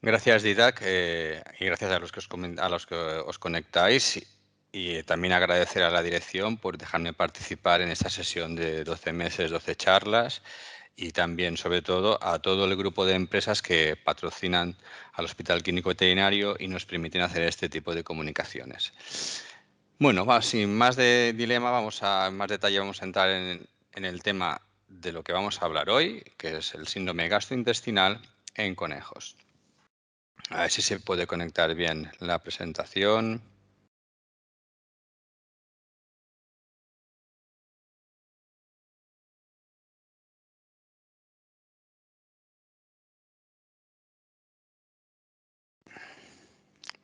Gracias, Didac, y gracias a los que a los que os conectáis y también agradecer a la dirección por dejarme participar en esta sesión de 12 meses, 12 charlas y también, sobre todo, a todo el grupo de empresas que patrocinan al Hospital Clínico Veterinario y nos permiten hacer este tipo de comunicaciones. Bueno, sin más de dilema, en más detalle vamos a entrar en el tema de lo que vamos a hablar hoy, que es el síndrome gastrointestinal en conejos. A ver si se puede conectar bien la presentación.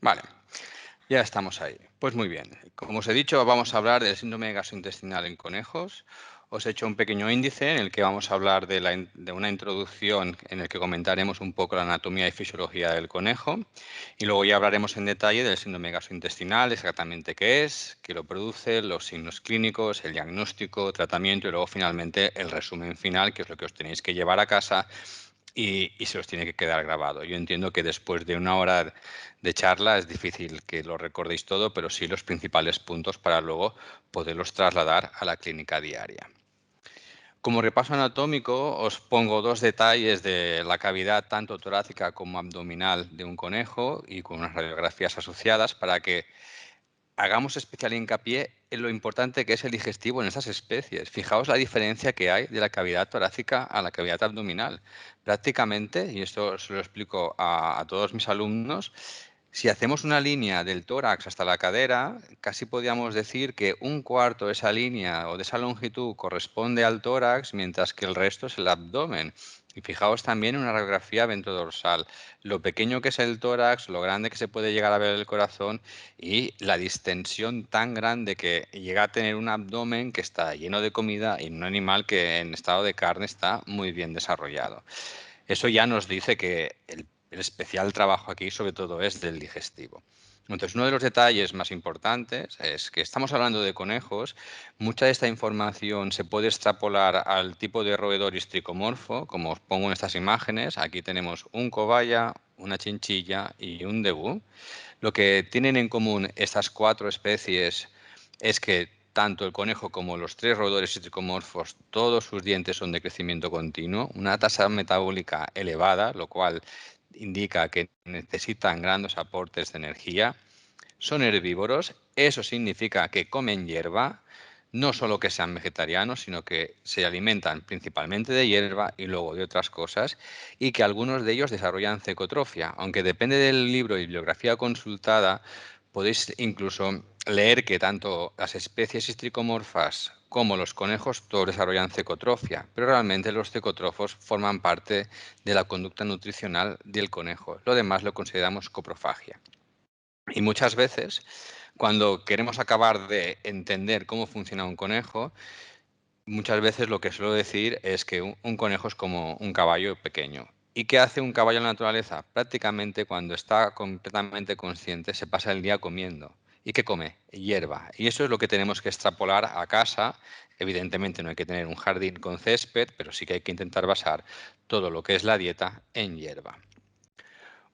Vale, ya estamos ahí. Pues muy bien. Como os he dicho, vamos a hablar del síndrome gastrointestinal en conejos. Os he hecho un pequeño índice en el que vamos a hablar de una introducción en el que comentaremos un poco la anatomía y fisiología del conejo. Y luego ya hablaremos en detalle del síndrome gastrointestinal, exactamente qué es, qué lo produce, los signos clínicos, el diagnóstico, tratamiento y luego finalmente el resumen final, que es lo que os tenéis que llevar a casa y se los tiene que quedar grabado. Yo entiendo que después de una hora de charla es difícil que lo recordéis todo, pero sí los principales puntos para luego poderlos trasladar a la clínica diaria. Como repaso anatómico, os pongo dos detalles de la cavidad tanto torácica como abdominal de un conejo y con unas radiografías asociadas para que hagamos especial hincapié en lo importante que es el digestivo en estas especies. Fijaos la diferencia que hay de la cavidad torácica a la cavidad abdominal. Prácticamente, y esto se lo explico a todos mis alumnos, si hacemos una línea del tórax hasta la cadera, casi podríamos decir que un cuarto de esa línea o de esa longitud corresponde al tórax, mientras que el resto es el abdomen. Y fijaos también en una radiografía ventrodorsal, lo pequeño que es el tórax, lo grande que se puede llegar a ver el corazón y la distensión tan grande que llega a tener un abdomen que está lleno de comida y un animal que en estado de carne está muy bien desarrollado. Eso ya nos dice que el especial trabajo aquí sobre todo es del digestivo. Entonces, uno de los detalles más importantes es que estamos hablando de conejos. Mucha de esta información se puede extrapolar al tipo de roedor histricomorfo, como os pongo en estas imágenes. Aquí tenemos un cobaya, una chinchilla y un debú. Lo que tienen en común estas cuatro especies es que tanto el conejo como los tres roedores histricomorfos, todos sus dientes son de crecimiento continuo, una tasa metabólica elevada, lo cual indica que necesitan grandes aportes de energía. Son herbívoros, eso significa que comen hierba, no solo que sean vegetarianos, sino que se alimentan principalmente de hierba y luego de otras cosas, y que algunos de ellos desarrollan cecotrofia. Aunque depende del libro y bibliografía consultada, podéis incluso leer que tanto las especies histricomorfas como los conejos todos desarrollan cecotrofia, pero realmente los cecotrofos forman parte de la conducta nutricional del conejo. Lo demás lo consideramos coprofagia. Y muchas veces, cuando queremos acabar de entender cómo funciona un conejo, muchas veces lo que suelo decir es que un conejo es como un caballo pequeño. ¿Y qué hace un caballo en la naturaleza? Prácticamente cuando está completamente consciente se pasa el día comiendo. ¿Y qué come? Hierba. Y eso es lo que tenemos que extrapolar a casa. Evidentemente no hay que tener un jardín con césped, pero sí que hay que intentar basar todo lo que es la dieta en hierba.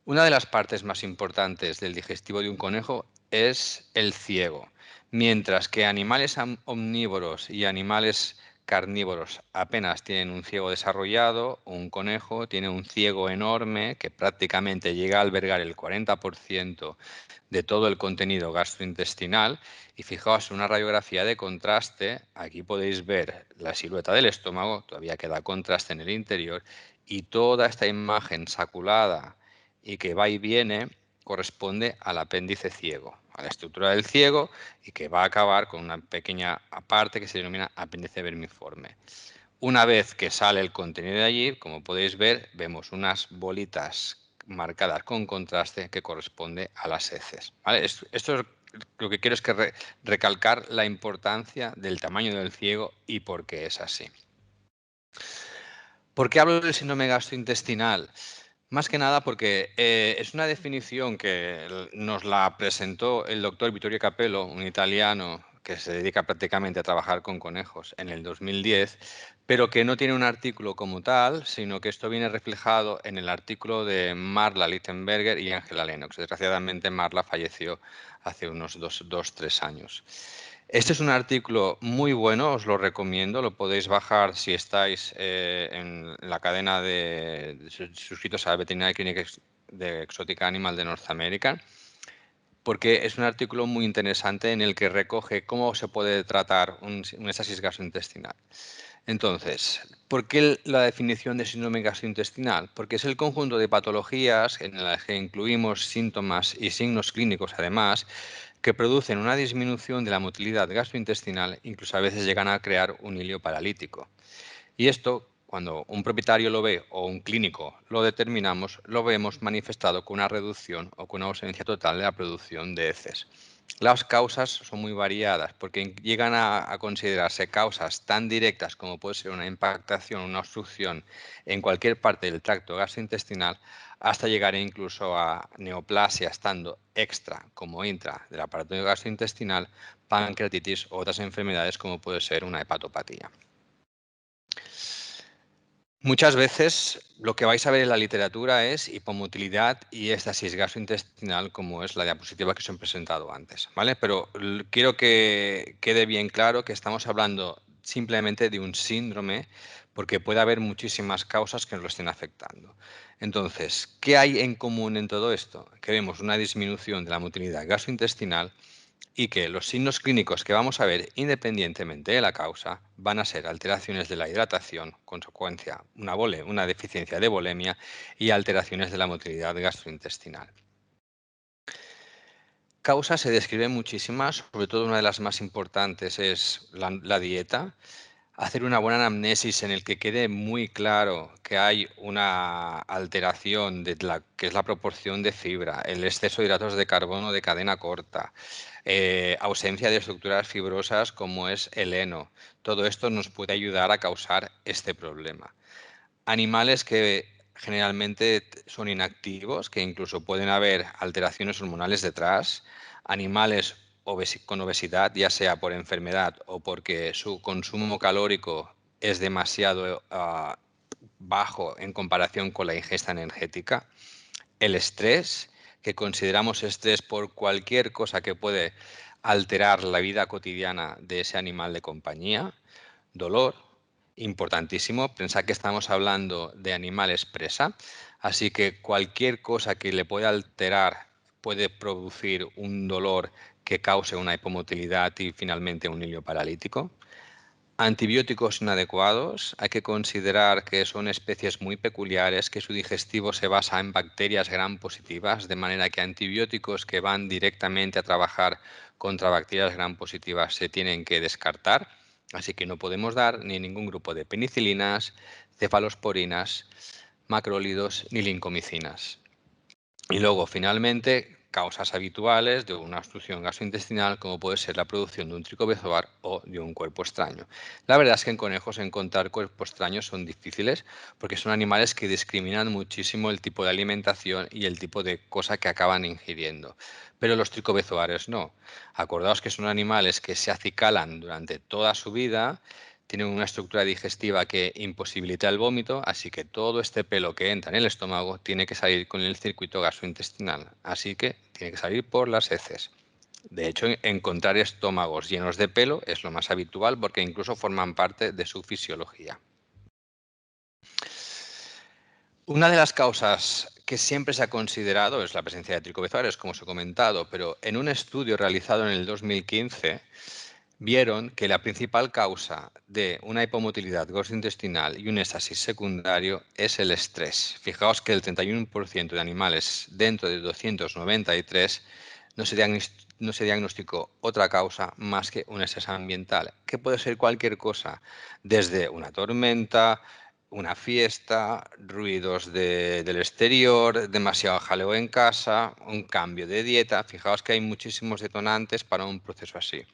Una de las partes más importantes del digestivo de un conejo es el ciego. Mientras que animales omnívoros y animales carnívoros apenas tienen un ciego desarrollado, un conejo tiene un ciego enorme que prácticamente llega a albergar el 40% de todo el contenido gastrointestinal. Y fijaos, una radiografía de contraste, aquí podéis ver la silueta del estómago, todavía queda contraste en el interior, y toda esta imagen saculada y que va y viene corresponde al apéndice ciego, a la estructura del ciego y que va a acabar con una pequeña parte que se denomina apéndice vermiforme. Una vez que sale el contenido de allí, como podéis ver, vemos unas bolitas marcadas con contraste que corresponde a las heces. ¿Vale? Esto es lo que quiero es que recalcar la importancia del tamaño del ciego y por qué es así. ¿Por qué hablo del síndrome gastrointestinal? Más que nada porque es una definición que nos la presentó el doctor Vittorio Capello, un italiano que se dedica prácticamente a trabajar con conejos en el 2010, pero que no tiene un artículo como tal, sino que esto viene reflejado en el artículo de Marla Lichtenberger y Angela Lennox. Desgraciadamente, Marla falleció hace unos 2, 3 años. Este es un artículo muy bueno, os lo recomiendo, lo podéis bajar si estáis en la cadena de suscritos a la Veterinary Clinic de Exotic Animal de Norteamérica, porque es un artículo muy interesante en el que recoge cómo se puede tratar un éstasis gastrointestinal. Entonces, ¿por qué la definición de síndrome gastrointestinal? Porque es el conjunto de patologías en las que incluimos síntomas y signos clínicos, además, que producen una disminución de la motilidad gastrointestinal, incluso a veces llegan a crear un hilio paralítico. Y esto, cuando un propietario lo ve o un clínico lo determinamos, lo vemos manifestado con una reducción o con una ausencia total de la producción de heces. Las causas son muy variadas porque llegan a considerarse causas tan directas como puede ser una impactación, una obstrucción en cualquier parte del tracto gastrointestinal, hasta llegar incluso a neoplasia estando extra como intra del aparato gastrointestinal, pancreatitis o otras enfermedades como puede ser una hepatopatía. Muchas veces lo que vais a ver en la literatura es hipomotilidad y éstasis gastrointestinal, como es la diapositiva que os he presentado antes, ¿vale? Pero quiero que quede bien claro que estamos hablando simplemente de un síndrome, porque puede haber muchísimas causas que nos lo estén afectando. Entonces, ¿qué hay en común en todo esto? Que vemos una disminución de la motilidad gastrointestinal y que los signos clínicos que vamos a ver, independientemente de la causa, van a ser alteraciones de la hidratación, consecuencia, una deficiencia de volemia y alteraciones de la motilidad gastrointestinal. Causas se describen muchísimas, sobre todo una de las más importantes es la dieta. Hacer una buena anamnesis en el que quede muy claro que hay una alteración de la que es la proporción de fibra, el exceso de hidratos de carbono de cadena corta, ausencia de estructuras fibrosas como es el heno. Todo esto nos puede ayudar a causar este problema. Animales que generalmente son inactivos, que incluso pueden haber alteraciones hormonales detrás, animales con obesidad, ya sea por enfermedad o porque su consumo calórico es demasiado bajo en comparación con la ingesta energética, el estrés, que consideramos estrés por cualquier cosa que puede alterar la vida cotidiana de ese animal de compañía, dolor, importantísimo. Pensad que estamos hablando de animales presa, así que cualquier cosa que le pueda alterar puede producir un dolor que cause una hipomotilidad y finalmente un hilio paralítico. Antibióticos inadecuados. Hay que considerar que son especies muy peculiares, que su digestivo se basa en bacterias gram positivas, de manera que antibióticos que van directamente a trabajar contra bacterias gram positivas se tienen que descartar. Así que no podemos dar ni ningún grupo de penicilinas, cefalosporinas, macrólidos ni lincomicinas. Y luego, finalmente, causas habituales de una obstrucción gastrointestinal, como puede ser la producción de un tricobezoar o de un cuerpo extraño. La verdad es que en conejos encontrar cuerpos extraños son difíciles porque son animales que discriminan muchísimo el tipo de alimentación y el tipo de cosa que acaban ingiriendo. Pero los tricobezoares no. Acordaos que son animales que se acicalan durante toda su vida, tienen una estructura digestiva que imposibilita el vómito, así que todo este pelo que entra en el estómago tiene que salir con el circuito gastrointestinal, así que tiene que salir por las heces. De hecho, encontrar estómagos llenos de pelo es lo más habitual porque incluso forman parte de su fisiología. Una de las causas que siempre se ha considerado es la presencia de tricobezoares, como os he comentado, pero en un estudio realizado en el 2015 vieron que la principal causa de una hipomotilidad gastrointestinal y un éxtasis secundario es el estrés. Fijaos que el 31% de animales dentro de 293 no se diagnosticó otra causa más que un estrés ambiental, que puede ser cualquier cosa, desde una tormenta, una fiesta, ruidos del exterior, demasiado jaleo en casa, un cambio de dieta. Fijaos que hay muchísimos detonantes para un proceso así.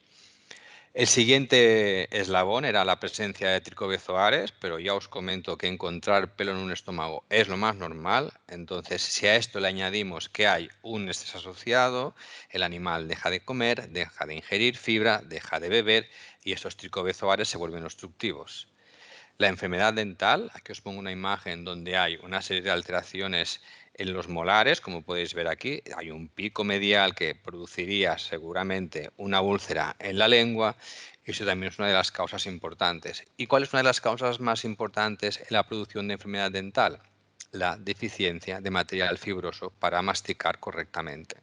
El siguiente eslabón era la presencia de tricobezoares, pero ya os comento que encontrar pelo en un estómago es lo más normal. Entonces, si a esto le añadimos que hay un estrés asociado, el animal deja de comer, deja de ingerir fibra, deja de beber y estos tricobezoares se vuelven obstructivos. La enfermedad dental, aquí os pongo una imagen donde hay una serie de alteraciones en los molares, como podéis ver aquí, hay un pico medial que produciría seguramente una úlcera en la lengua y eso también es una de las causas importantes. ¿Y cuál es una de las causas más importantes en la producción de enfermedad dental? La deficiencia de material fibroso para masticar correctamente.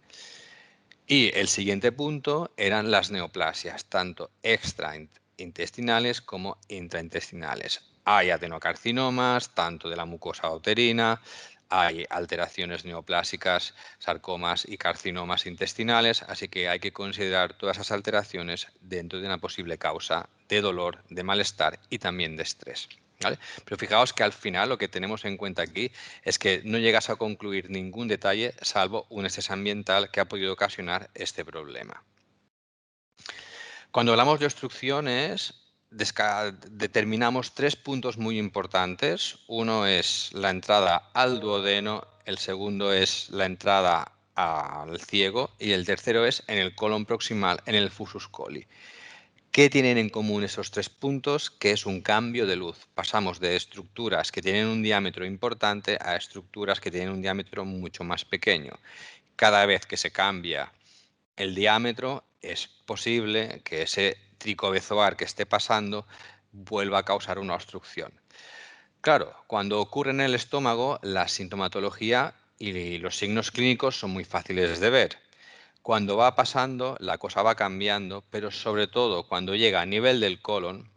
Y el siguiente punto eran las neoplasias, tanto extraintestinales como intraintestinales. Hay adenocarcinomas, tanto de la mucosa uterina, hay alteraciones neoplásicas, sarcomas y carcinomas intestinales, así que hay que considerar todas esas alteraciones dentro de una posible causa de dolor, de malestar y también de estrés. ¿Vale? Pero fijaos que al final lo que tenemos en cuenta aquí es que no llegas a concluir ningún detalle salvo un estrés ambiental que ha podido ocasionar este problema. Cuando hablamos de obstrucciones, determinamos 3 puntos muy importantes. Uno es la entrada al duodeno, el segundo es la entrada al ciego y el tercero es en el colon proximal, en el fusus coli. ¿Qué tienen en común esos 3 puntos? Que es un cambio de luz. Pasamos de estructuras que tienen un diámetro importante a estructuras que tienen un diámetro mucho más pequeño. Cada vez que se cambia el diámetro, es posible que ese tricobezoar que esté pasando vuelva a causar una obstrucción. Claro, cuando ocurre en el estómago, la sintomatología y los signos clínicos son muy fáciles de ver. Cuando va pasando, la cosa va cambiando, pero sobre todo cuando llega a nivel del colon,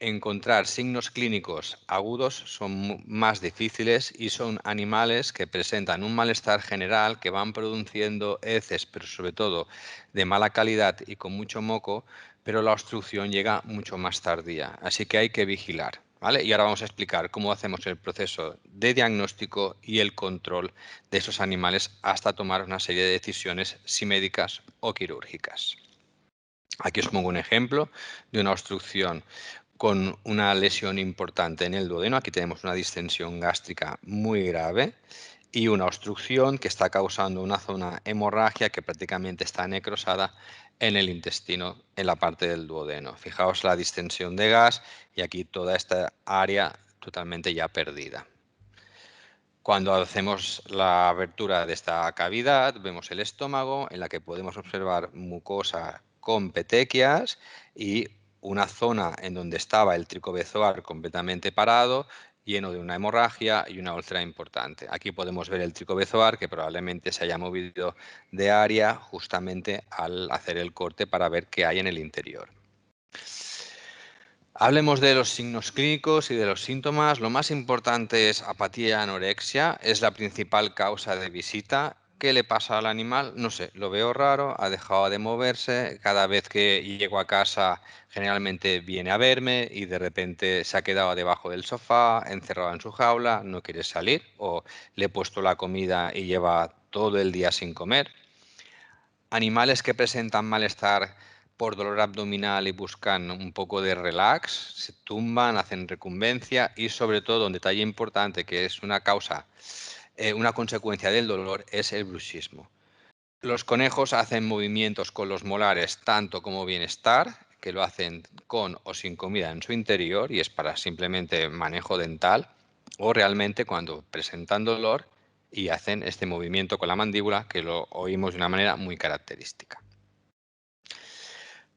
encontrar signos clínicos agudos son más difíciles y son animales que presentan un malestar general, que van produciendo heces, pero sobre todo de mala calidad y con mucho moco, pero la obstrucción llega mucho más tardía. Así que hay que vigilar. ¿Vale? Y ahora vamos a explicar cómo hacemos el proceso de diagnóstico y el control de esos animales hasta tomar una serie de decisiones si médicas o quirúrgicas. Aquí os pongo un ejemplo de una obstrucción con una lesión importante en el duodeno. Aquí tenemos una distensión gástrica muy grave y una obstrucción que está causando una zona hemorragia que prácticamente está necrosada en el intestino, en la parte del duodeno. Fijaos la distensión de gas y aquí toda esta área totalmente ya perdida. Cuando hacemos la abertura de esta cavidad, vemos el estómago en la que podemos observar mucosa con petequias y una zona en donde estaba el tricobezoar completamente parado, lleno de una hemorragia y una úlcera importante. Aquí podemos ver el tricobezoar que probablemente se haya movido de área justamente al hacer el corte para ver qué hay en el interior. Hablemos de los signos clínicos y de los síntomas. Lo más importante es apatía y anorexia. Es la principal causa de visita. ¿Qué le pasa al animal? No sé, lo veo raro, ha dejado de moverse. Cada vez que llego a casa generalmente viene a verme y de repente se ha quedado debajo del sofá, encerrado en su jaula, no quiere salir o le he puesto la comida y lleva todo el día sin comer. Animales que presentan malestar por dolor abdominal y buscan un poco de relax, se tumban, hacen recumbencia y sobre todo un detalle importante que es una causa, una consecuencia del dolor es el bruxismo. Los conejos hacen movimientos con los molares tanto como bienestar, que lo hacen con o sin comida en su interior y es para simplemente manejo dental, o realmente cuando presentan dolor y hacen este movimiento con la mandíbula que lo oímos de una manera muy característica.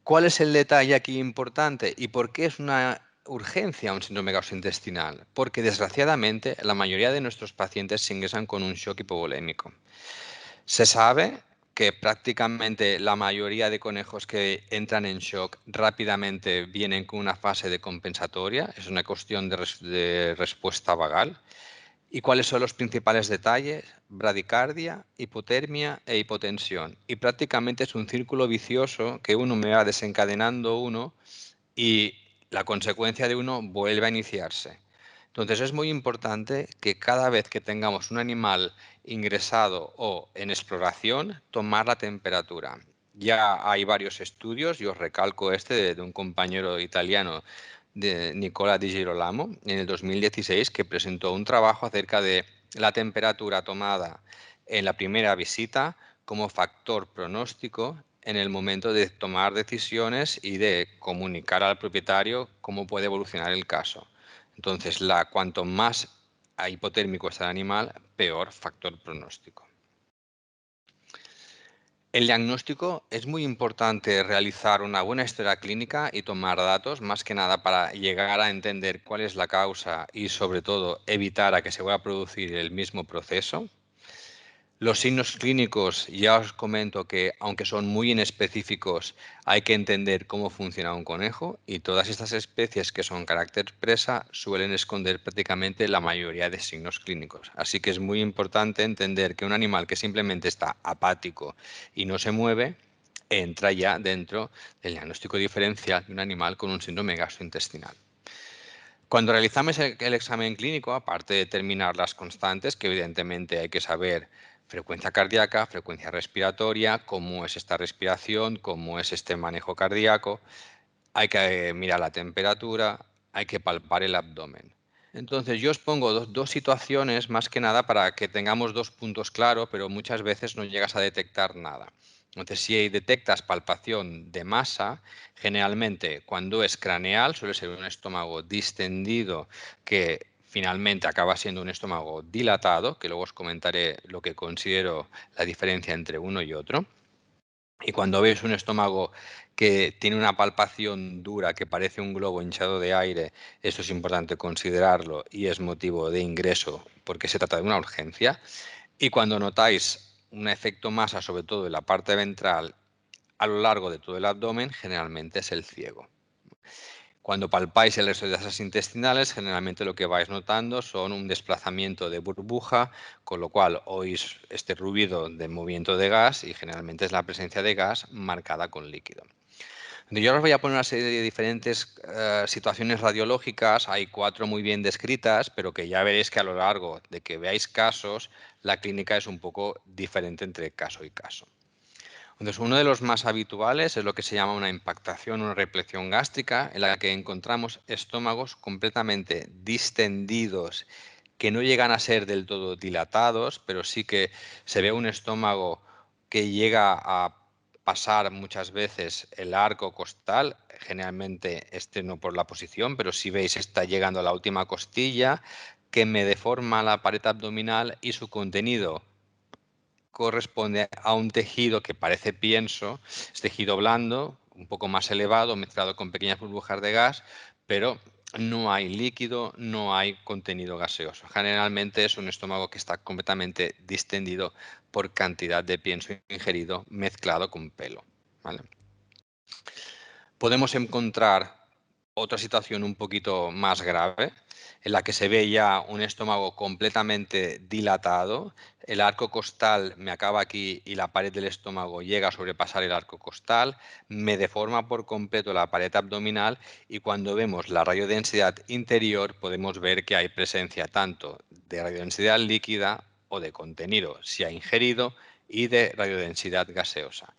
¿Cuál es el detalle aquí importante y por qué es una urgencia un síndrome gastrointestinal? Porque desgraciadamente la mayoría de nuestros pacientes se ingresan con un shock hipovolémico. Se sabe que prácticamente la mayoría de conejos que entran en shock rápidamente vienen con una fase de compensatoria, es una cuestión de respuesta vagal. ¿Y cuáles son los principales detalles? Bradicardia, hipotermia e hipotensión. Y prácticamente es un círculo vicioso que uno me va desencadenando uno y la consecuencia de uno vuelve a iniciarse. Entonces es muy importante que cada vez que tengamos un animal ingresado o en exploración, tomar la temperatura. Ya hay varios estudios, yo os recalco este de un compañero italiano, de Nicola Di Girolamo, en el 2016, que presentó un trabajo acerca de la temperatura tomada en la primera visita como factor pronóstico en el momento de tomar decisiones y de comunicar al propietario cómo puede evolucionar el caso. Entonces, cuanto más hipotérmico está el animal, peor factor pronóstico. El diagnóstico es muy importante realizar una buena historia clínica y tomar datos, más que nada para llegar a entender cuál es la causa y sobre todo evitar a que se vuelva a producir el mismo proceso. Los signos clínicos, ya os comento que aunque son muy inespecíficos, hay que entender cómo funciona un conejo y todas estas especies que son carácter presa suelen esconder prácticamente la mayoría de signos clínicos. Así que es muy importante entender que un animal que simplemente está apático y no se mueve, entra ya dentro del diagnóstico diferencial de un animal con un síndrome gastrointestinal. Cuando realizamos el examen clínico, aparte de determinar las constantes, que evidentemente hay que saber frecuencia cardíaca, frecuencia respiratoria, cómo es esta respiración, cómo es este manejo cardíaco, hay que mirar la temperatura, hay que palpar el abdomen. Entonces yo os pongo dos situaciones más que nada para que tengamos dos puntos claros, pero muchas veces no llegas a detectar nada. Entonces si detectas palpación de masa, generalmente cuando es craneal suele ser un estómago distendido que finalmente acaba siendo un estómago dilatado, que luego os comentaré lo que considero la diferencia entre uno y otro. Y cuando veis un estómago que tiene una palpación dura, que parece un globo hinchado de aire, esto es importante considerarlo y es motivo de ingreso porque se trata de una urgencia. Y cuando notáis un efecto masa, sobre todo en la parte ventral, a lo largo de todo el abdomen, generalmente es el ciego. Cuando palpáis el resto de gasas intestinales, generalmente lo que vais notando son un desplazamiento de burbuja, con lo cual oís este ruido de movimiento de gas y generalmente es la presencia de gas marcada con líquido. Yo ahora os voy a poner una serie de diferentes situaciones radiológicas, hay 4 muy bien descritas, pero que ya veréis que a lo largo de que veáis casos, la clínica es un poco diferente entre caso y caso. Entonces, uno de los más habituales es lo que se llama una impactación, una repleción gástrica, en la que encontramos estómagos completamente distendidos, que no llegan a ser del todo dilatados, pero sí que se ve un estómago que llega a pasar muchas veces el arco costal, generalmente este no por la posición, pero si veis está llegando a la última costilla, que me deforma la pared abdominal y su contenido corresponde a un tejido que parece pienso, es tejido blando, un poco más elevado, mezclado con pequeñas burbujas de gas, pero no hay líquido, no hay contenido gaseoso. Generalmente es un estómago que está completamente distendido por cantidad de pienso ingerido mezclado con pelo, ¿vale? Podemos encontrar otra situación un poquito más grave, en la que se ve ya un estómago completamente dilatado, el arco costal me acaba aquí y la pared del estómago llega a sobrepasar el arco costal, me deforma por completo la pared abdominal y cuando vemos la radiodensidad interior podemos ver que hay presencia tanto de radiodensidad líquida o de contenido, si ha ingerido, y de radiodensidad gaseosa.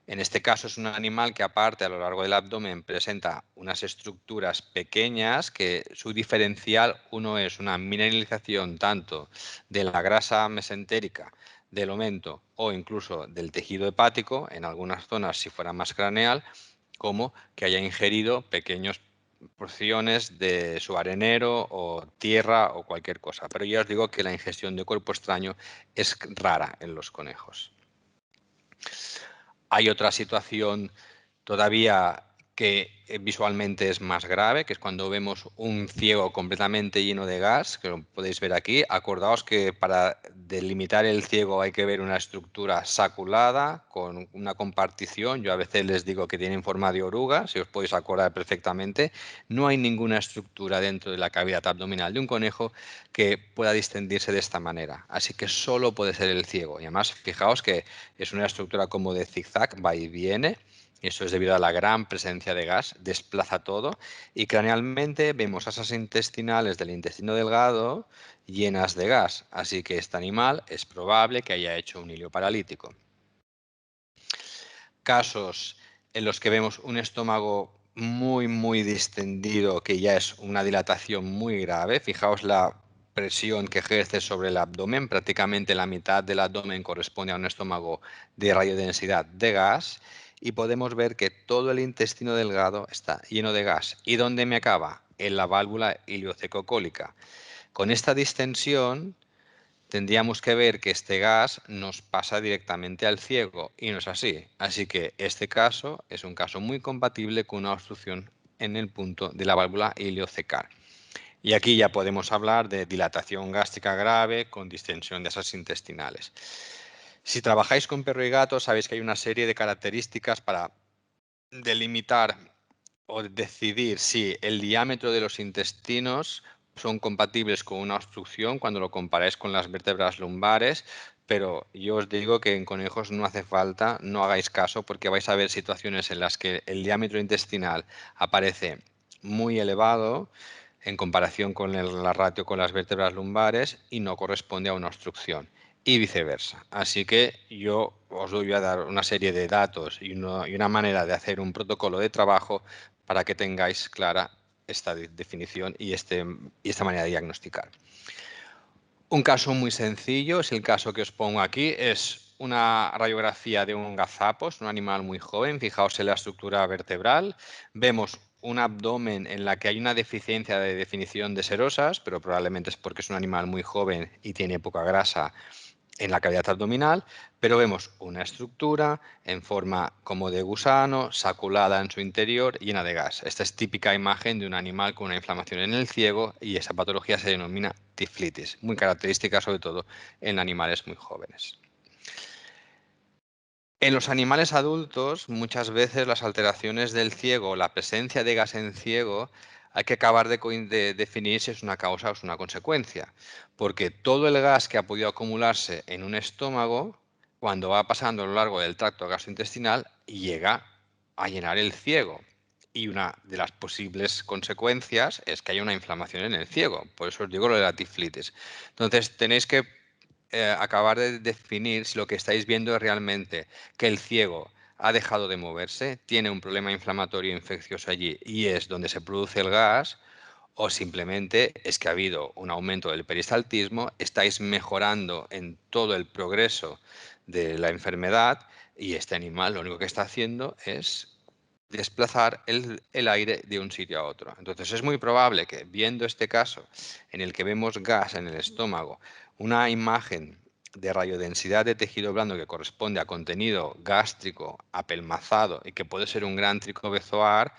En este caso es un animal que aparte a lo largo del abdomen presenta unas estructuras pequeñas que su diferencial uno es una mineralización tanto de la grasa mesentérica, del omento o incluso del tejido hepático, en algunas zonas si fuera más craneal, como que haya ingerido pequeñas porciones de su arenero o tierra o cualquier cosa. Pero ya os digo que la ingestión de cuerpo extraño es rara en los conejos. Hay otra situación todavía que visualmente es más grave, que es cuando vemos un ciego completamente lleno de gas, que lo podéis ver aquí. Acordaos que para delimitar el ciego hay que ver una estructura saculada con una compartición. Yo a veces les digo que tienen forma de oruga, si os podéis acordar perfectamente. No hay ninguna estructura dentro de la cavidad abdominal de un conejo que pueda distendirse de esta manera. Así que solo puede ser el ciego. Y además, fijaos que es una estructura como de zigzag, va y viene. Y eso es debido a la gran presencia de gas, desplaza todo. Y cranealmente vemos asas intestinales del intestino delgado llenas de gas. Así que este animal es probable que haya hecho un hilio paralítico. casos en los que vemos un estómago muy distendido, que ya es una dilatación muy grave. Fijaos la presión que ejerce sobre el abdomen. Prácticamente la mitad del abdomen corresponde a un estómago de radiodensidad de gas. Y podemos ver que todo el intestino delgado está lleno de gas. ¿Y dónde me acaba? En la válvula iliocecocólica. Con esta distensión tendríamos que ver que este gas nos pasa directamente al ciego y no es así. Así que este caso es un caso muy compatible con una obstrucción en el punto de la válvula iliocecal. Y aquí ya podemos hablar de dilatación gástrica grave con distensión de asas intestinales. Si trabajáis con perro y gato, sabéis que hay una serie de características para delimitar o decidir si el diámetro de los intestinos son compatibles con una obstrucción cuando lo comparáis con las vértebras lumbares, pero yo os digo que en conejos no hace falta, no hagáis caso, porque vais a ver situaciones en las que el diámetro intestinal aparece muy elevado en comparación con la ratio con las vértebras lumbares y no corresponde a una obstrucción y viceversa. Así que yo os voy a dar una serie de datos y una manera de hacer un protocolo de trabajo para que tengáis clara esta definición y esta manera de diagnosticar. Un caso muy sencillo es el caso que os pongo aquí. Es una radiografía de un gazapos, un animal muy joven. Fijaos en la estructura vertebral. Vemos un abdomen en la que hay una deficiencia de definición de serosas, pero probablemente es porque es un animal muy joven y tiene poca grasa en la cavidad abdominal, pero vemos una estructura en forma como de gusano, saculada en su interior, llena de gas. Esta es típica imagen de un animal con una inflamación en el ciego y esa patología se denomina tiflitis, muy característica sobre todo en animales muy jóvenes. En los animales adultos, muchas veces las alteraciones del ciego, la presencia de gas en ciego, hay que acabar de definir si es una causa o es una consecuencia, porque todo el gas que ha podido acumularse en un estómago, cuando va pasando a lo largo del tracto gastrointestinal, llega a llenar el ciego. Y una de las posibles consecuencias es que haya una inflamación en el ciego. Por eso os digo lo de la tiflitis. Entonces, tenéis que acabar de definir si lo que estáis viendo es realmente que el ciego ha dejado de moverse, tiene un problema inflamatorio infeccioso allí y es donde se produce el gas, o simplemente es que ha habido un aumento del peristaltismo, estáis mejorando en todo el progreso de la enfermedad y este animal lo único que está haciendo es desplazar el aire de un sitio a otro. Entonces es muy probable que viendo este caso en el que vemos gas en el estómago, una imagen de radiodensidad de tejido blando que corresponde a contenido gástrico apelmazado y que puede ser un gran tricobezoar,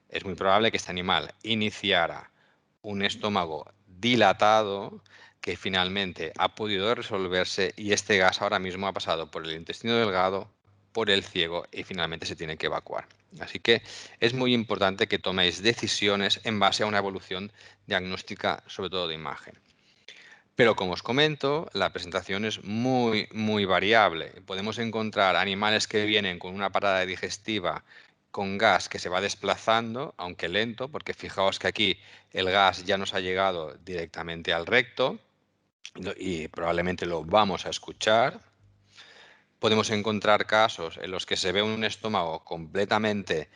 es muy probable que este animal iniciara un estómago dilatado que finalmente ha podido resolverse y este gas ahora mismo ha pasado por el intestino delgado, por el ciego y finalmente se tiene que evacuar. Así que es muy importante que toméis decisiones en base a una evolución diagnóstica, sobre todo de imagen. Pero como os comento, la presentación es muy variable. Podemos encontrar animales que vienen con una parada digestiva con gas que se va desplazando, aunque lento, porque fijaos que aquí el gas ya nos ha llegado directamente al recto y probablemente lo vamos a escuchar. Podemos encontrar casos en los que se ve un estómago completamente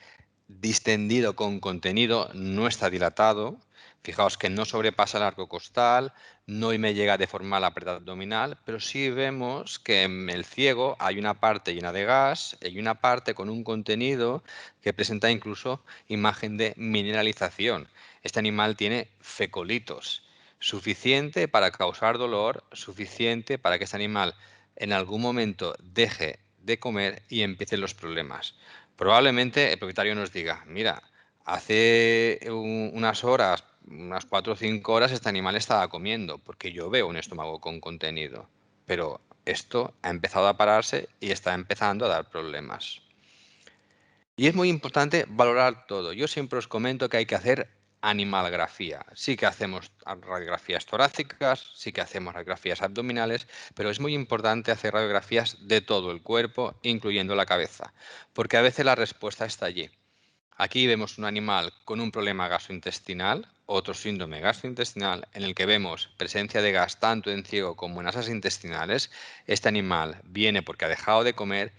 distendido con contenido, no está dilatado. Fijaos que no sobrepasa el arco costal, no me llega a deformar la pared abdominal, pero sí vemos que en el ciego hay una parte llena de gas y una parte con un contenido que presenta incluso imagen de mineralización. Este animal tiene fecolitos, suficiente para causar dolor, suficiente para que este animal en algún momento deje de comer y empiecen los problemas. Probablemente el propietario nos diga, mira, hace unas horas, unas 4 o 5 horas, este animal estaba comiendo, porque yo veo un estómago con contenido. Pero esto ha empezado a pararse y está empezando a dar problemas. Y es muy importante valorar todo. Yo siempre os comento que hay que hacer animalgrafía. Sí que hacemos radiografías torácicas, sí que hacemos radiografías abdominales, pero es muy importante hacer radiografías de todo el cuerpo, incluyendo la cabeza, porque a veces la respuesta está allí. Aquí vemos un animal con un problema gastrointestinal, otro síndrome gastrointestinal, en el que vemos presencia de gas tanto en ciego como en asas intestinales. Este animal viene porque ha dejado de comer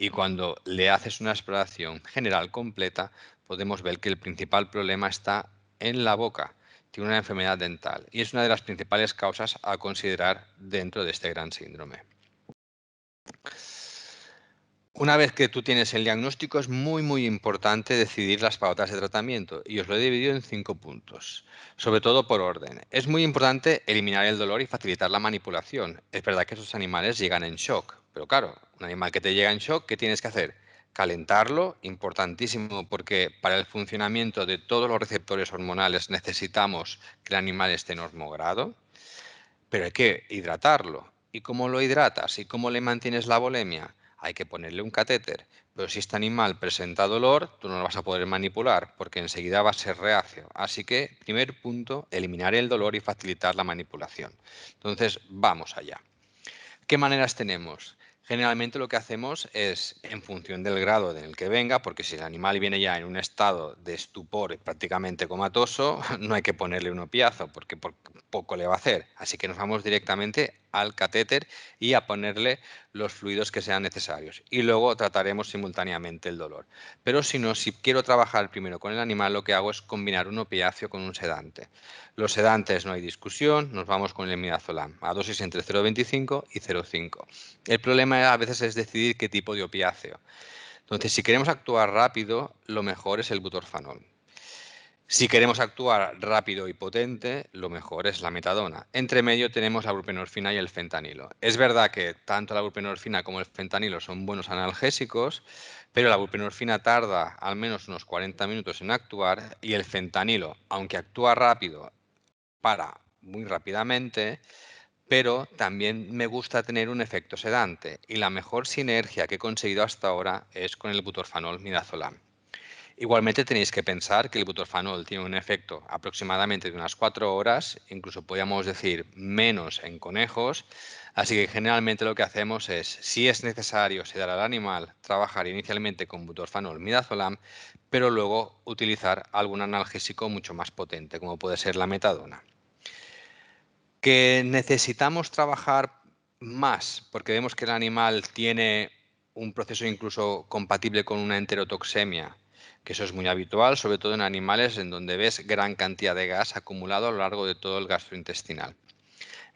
Y cuando le haces una exploración general completa, podemos ver que el principal problema está en la boca. Tiene una enfermedad dental y es una de las principales causas a considerar dentro de este gran síndrome. Una vez que tú tienes el diagnóstico, es muy importante decidir las pautas de tratamiento y os lo he dividido en 5 puntos, sobre todo por orden. Es muy importante eliminar el dolor y facilitar la manipulación. Es verdad que esos animales llegan en shock, pero claro, un animal que te llega en shock, ¿qué tienes que hacer? Calentarlo, importantísimo, porque para el funcionamiento de todos los receptores hormonales necesitamos que el animal esté en osmogrado, pero hay que hidratarlo. ¿Y cómo lo hidratas? ¿Y cómo le mantienes la volemia? Hay que ponerle un catéter. Pero si este animal presenta dolor, tú no lo vas a poder manipular porque enseguida va a ser reacio. Así que, primer punto, eliminar el dolor y facilitar la manipulación. Entonces, vamos allá. ¿Qué maneras tenemos? Generalmente lo que hacemos es, en función del grado en el que venga, porque si el animal viene ya en un estado de estupor prácticamente comatoso, no hay que ponerle un opiazo, porque poco le va a hacer. Así que nos vamos directamente al catéter y a ponerle los fluidos que sean necesarios. Y luego trataremos simultáneamente el dolor. Pero si no, si quiero trabajar primero con el animal, lo que hago es combinar un opiáceo con un sedante. Los sedantes no hay discusión, nos vamos con el midazolam, a dosis entre 0,25 y 0,5. El problema a veces es decidir qué tipo de opiáceo. Entonces, si queremos actuar rápido, lo mejor es el butorfanol. Si queremos actuar rápido y potente, lo mejor es la metadona. Entre medio tenemos la buprenorfina y el fentanilo. Es verdad que tanto la buprenorfina como el fentanilo son buenos analgésicos, pero la buprenorfina tarda al menos unos 40 minutos en actuar y el fentanilo, aunque actúa rápido, para muy rápidamente, pero también me gusta tener un efecto sedante y la mejor sinergia que he conseguido hasta ahora es con el butorfanol midazolam. Igualmente tenéis que pensar que el butorfanol tiene un efecto aproximadamente de unas 4 horas, incluso podríamos decir menos en conejos, así que generalmente lo que hacemos es, si es necesario sedar al animal, trabajar inicialmente con butorfanol midazolam, pero luego utilizar algún analgésico mucho más potente, como puede ser la metadona. Que necesitamos trabajar más, porque vemos que el animal tiene un proceso incluso compatible con una enterotoxemia, que eso es muy habitual, sobre todo en animales en donde ves gran cantidad de gas acumulado a lo largo de todo el gastrointestinal.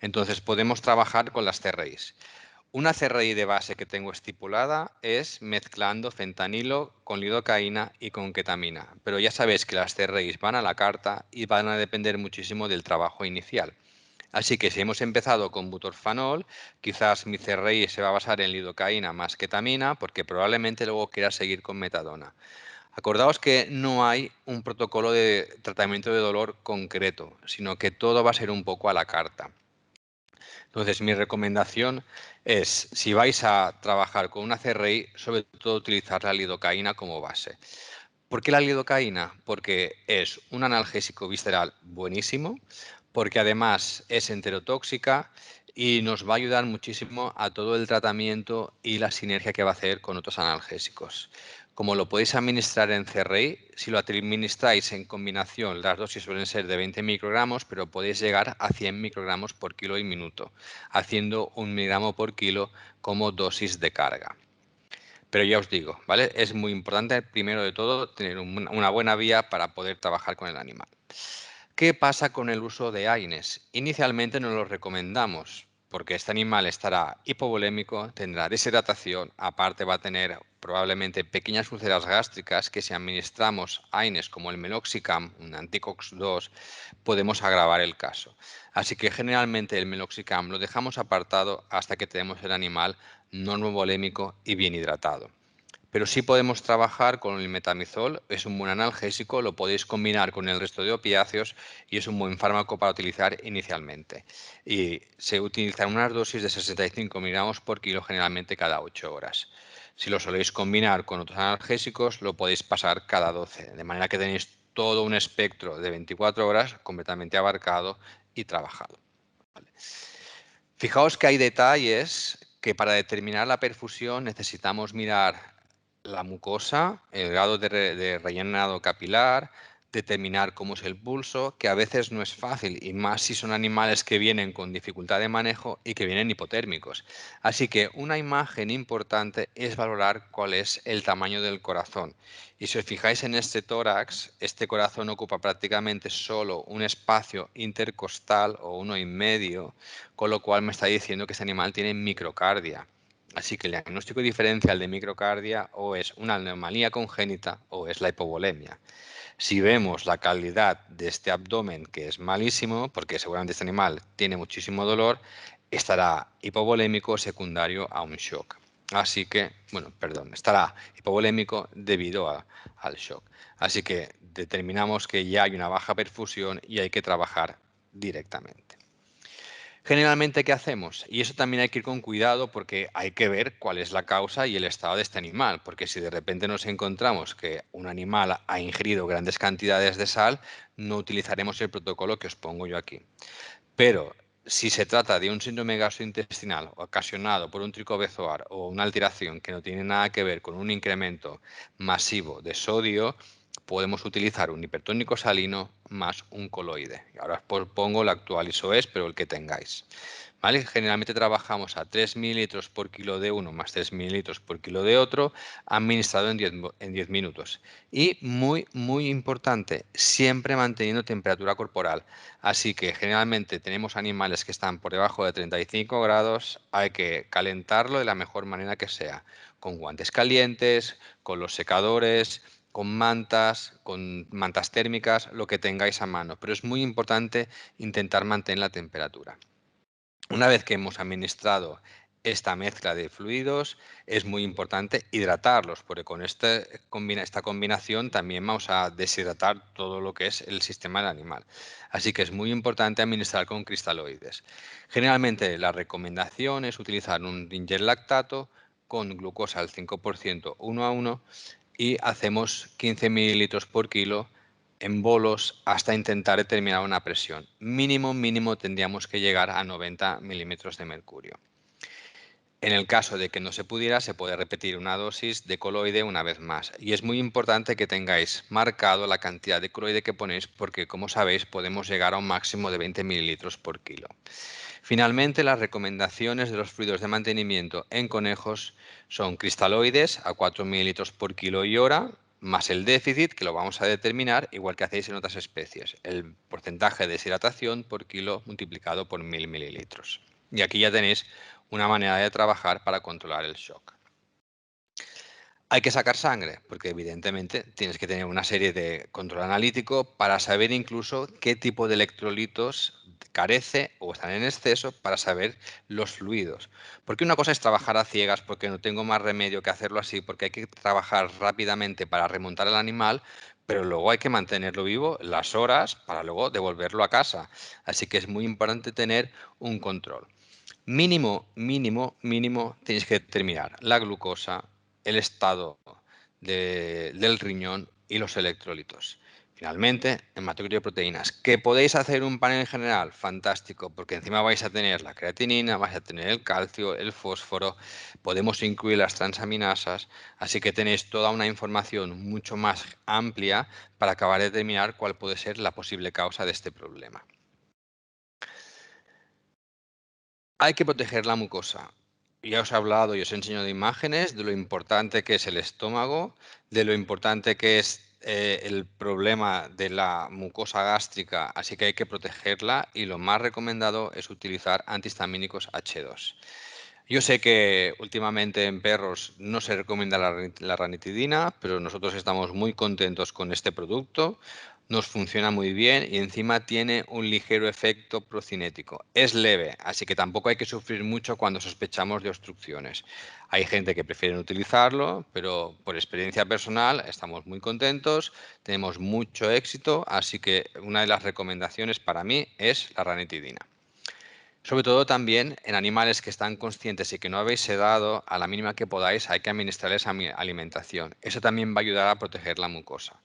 Entonces podemos trabajar con las CRIs. Una CRI de base que tengo estipulada es mezclando fentanilo con lidocaína y con ketamina, pero ya sabéis que las CRIs van a la carta y van a depender muchísimo del trabajo inicial. Así que si hemos empezado con butorfanol, quizás mi CRI se va a basar en lidocaína más ketamina, porque probablemente luego quiera seguir con metadona. Acordaos que no hay un protocolo de tratamiento de dolor concreto, sino que todo va a ser un poco a la carta. Entonces, mi recomendación es, si vais a trabajar con una CRI, sobre todo utilizar la lidocaína como base. ¿Por qué la lidocaína? Porque es un analgésico visceral buenísimo, porque además es enterotóxica y nos va a ayudar muchísimo a todo el tratamiento y la sinergia que va a hacer con otros analgésicos. Como lo podéis administrar en CRI, si lo administráis en combinación, las dosis suelen ser de 20 microgramos, pero podéis llegar a 100 microgramos por kilo y minuto, haciendo 1 miligramo por kilo como dosis de carga. Pero ya os digo, ¿vale? Es muy importante, primero de todo, tener una buena vía para poder trabajar con el animal. ¿Qué pasa con el uso de AINES? Inicialmente no lo recomendamos porque este animal estará hipovolémico, tendrá deshidratación, aparte va a tener probablemente pequeñas úlceras gástricas que si administramos AINES como el Meloxicam, un anticox-2, podemos agravar el caso. Así que generalmente el Meloxicam lo dejamos apartado hasta que tenemos el animal normovolémico y bien hidratado. Pero sí podemos trabajar con el metamizol, es un buen analgésico, lo podéis combinar con el resto de opiáceos y es un buen fármaco para utilizar inicialmente. Y se utilizan unas dosis de 65 miligramos por kilo generalmente cada 8 horas. Si lo soléis combinar con otros analgésicos, lo podéis pasar cada 12, de manera que tenéis todo un espectro de 24 horas completamente abarcado y trabajado. ¿Vale? Fijaos que hay detalles que para determinar la perfusión necesitamos mirar la mucosa, el grado de rellenado capilar, determinar cómo es el pulso, que a veces no es fácil, y más si son animales que vienen con dificultad de manejo y que vienen hipotérmicos. Así que una imagen importante es valorar cuál es el tamaño del corazón. Y si os fijáis en este tórax, este corazón ocupa prácticamente solo un espacio intercostal o 1,5, con lo cual me está diciendo que este animal tiene microcardia. Así que el diagnóstico diferencial de microcardia o es una anomalía congénita o es la hipovolemia. Si vemos la calidad de este abdomen, que es malísimo, porque seguramente este animal tiene muchísimo dolor, estará hipovolémico secundario a un shock. Así que, bueno, perdón, estará hipovolémico debido al shock. Así que determinamos que ya hay una baja perfusión y hay que trabajar directamente. Generalmente, ¿qué hacemos? Y eso también hay que ir con cuidado porque hay que ver cuál es la causa y el estado de este animal, porque si de repente nos encontramos que un animal ha ingerido grandes cantidades de sal, no utilizaremos el protocolo que os pongo yo aquí. Pero si se trata de un síndrome gastrointestinal ocasionado por un tricobezoar o una alteración que no tiene nada que ver con un incremento masivo de sodio, podemos utilizar un hipertónico salino más un coloide. Y ahora os pongo el actual ISOES, pero el que tengáis. ¿Vale? Generalmente trabajamos a 3 mililitros por kilo de uno más 3 mililitros por kilo de otro, administrado en 10 minutos. Y muy importante, siempre manteniendo temperatura corporal. Así que generalmente tenemos animales que están por debajo de 35 grados, hay que calentarlo de la mejor manera que sea, con guantes calientes, con los secadores, con mantas térmicas, lo que tengáis a mano. Pero es muy importante intentar mantener la temperatura. Una vez que hemos administrado esta mezcla de fluidos, es muy importante hidratarlos, porque con esta combinación también vamos a deshidratar todo lo que es el sistema del animal. Así que es muy importante administrar con cristaloides. Generalmente la recomendación es utilizar un ginger lactato con glucosa al 5% 1:1 y hacemos 15 mililitros por kilo en bolos hasta intentar determinar una presión. Mínimo tendríamos que llegar a 90 milímetros de mercurio. En el caso de que no se pudiera, se puede repetir una dosis de coloide una vez más. Y es muy importante que tengáis marcado la cantidad de coloide que ponéis porque, como sabéis, podemos llegar a un máximo de 20 mililitros por kilo. Finalmente, las recomendaciones de los fluidos de mantenimiento en conejos son cristaloides a 4 mililitros por kilo y hora, más el déficit, que lo vamos a determinar, igual que hacéis en otras especies, el porcentaje de deshidratación por kilo multiplicado por 1000 mililitros. Y aquí ya tenéis una manera de trabajar para controlar el shock. Hay que sacar sangre, porque evidentemente tienes que tener una serie de control analítico para saber incluso qué tipo de electrolitos carece o están en exceso para saber los fluidos. Porque una cosa es trabajar a ciegas porque no tengo más remedio que hacerlo así, porque hay que trabajar rápidamente para remontar al animal, pero luego hay que mantenerlo vivo las horas para luego devolverlo a casa. Así que es muy importante tener un control. Mínimo, tenéis que determinar la glucosa, el estado del riñón y los electrolitos. Finalmente, hematocrit de proteínas. ¿Que podéis hacer un panel general? Fantástico, porque encima vais a tener la creatinina, vais a tener el calcio, el fósforo, podemos incluir las transaminasas, así que tenéis toda una información mucho más amplia para acabar de determinar cuál puede ser la posible causa de este problema. Hay que proteger la mucosa. Ya os he hablado y os he enseñado imágenes de lo importante que es el estómago, de lo importante que es el problema de la mucosa gástrica, así que hay que protegerla y lo más recomendado es utilizar antihistamínicos H2. Yo sé que últimamente en perros no se recomienda la ranitidina, pero nosotros estamos muy contentos con este producto. Nos funciona muy bien y encima tiene un ligero efecto procinético. Es leve, así que tampoco hay que sufrir mucho cuando sospechamos de obstrucciones. Hay gente que prefiere utilizarlo, pero por experiencia personal estamos muy contentos, tenemos mucho éxito, así que una de las recomendaciones para mí es la ranitidina. Sobre todo también en animales que están conscientes y que no habéis sedado, a la mínima que podáis hay que administrarles alimentación. Eso también va a ayudar a proteger la mucosa.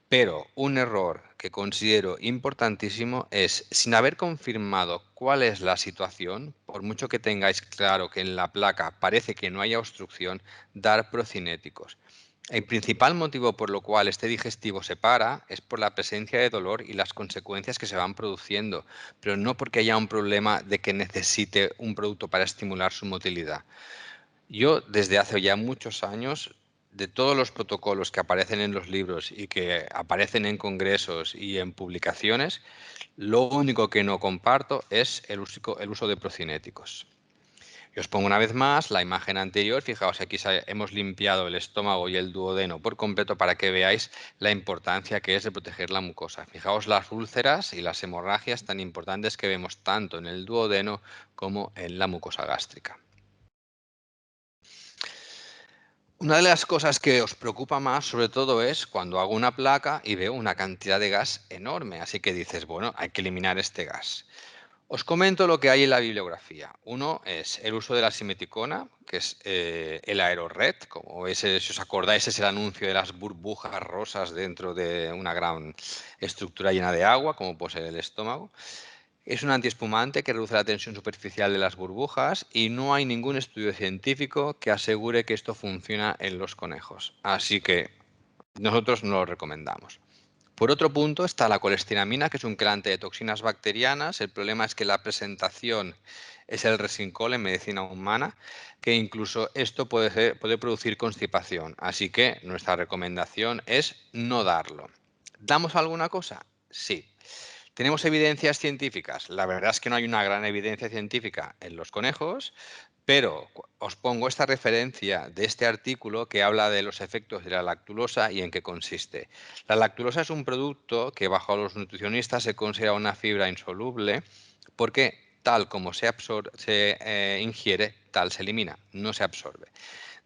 Pero un error que considero importantísimo es, sin haber confirmado cuál es la situación, por mucho que tengáis claro que en la placa parece que no haya obstrucción, dar procinéticos. El principal motivo por lo cual este digestivo se para es por la presencia de dolor y las consecuencias que se van produciendo, pero no porque haya un problema de que necesite un producto para estimular su motilidad. Yo, desde hace ya muchos años, de todos los protocolos que aparecen en los libros y que aparecen en congresos y en publicaciones, lo único que no comparto es el uso de procinéticos. Y os pongo una vez más la imagen anterior. Fijaos, aquí hemos limpiado el estómago y el duodeno por completo para que veáis la importancia que es de proteger la mucosa. Fijaos las úlceras y las hemorragias tan importantes que vemos tanto en el duodeno como en la mucosa gástrica. Una de las cosas que os preocupa más, sobre todo, es cuando hago una placa y veo una cantidad de gas enorme. Así que dices, bueno, hay que eliminar este gas. Os comento lo que hay en la bibliografía. Uno es el uso de la simeticona, que es el AeroRed, como ese, si os acordáis, es el anuncio de las burbujas rosas dentro de una gran estructura llena de agua, como puede ser el estómago. Es un antiespumante que reduce la tensión superficial de las burbujas y no hay ningún estudio científico que asegure que esto funciona en los conejos. Así que nosotros no lo recomendamos. Por otro punto está la colestiramina, que es un quelante de toxinas bacterianas. El problema es que la presentación es el resincol en medicina humana, que incluso esto puede producir constipación. Así que nuestra recomendación es no darlo. ¿Damos alguna cosa? Sí. ¿Tenemos evidencias científicas? La verdad es que no hay una gran evidencia científica en los conejos, pero os pongo esta referencia de este artículo que habla de los efectos de la lactulosa y en qué consiste. La lactulosa es un producto que bajo los nutricionistas se considera una fibra insoluble porque tal como se ingiere, tal se elimina, no se absorbe.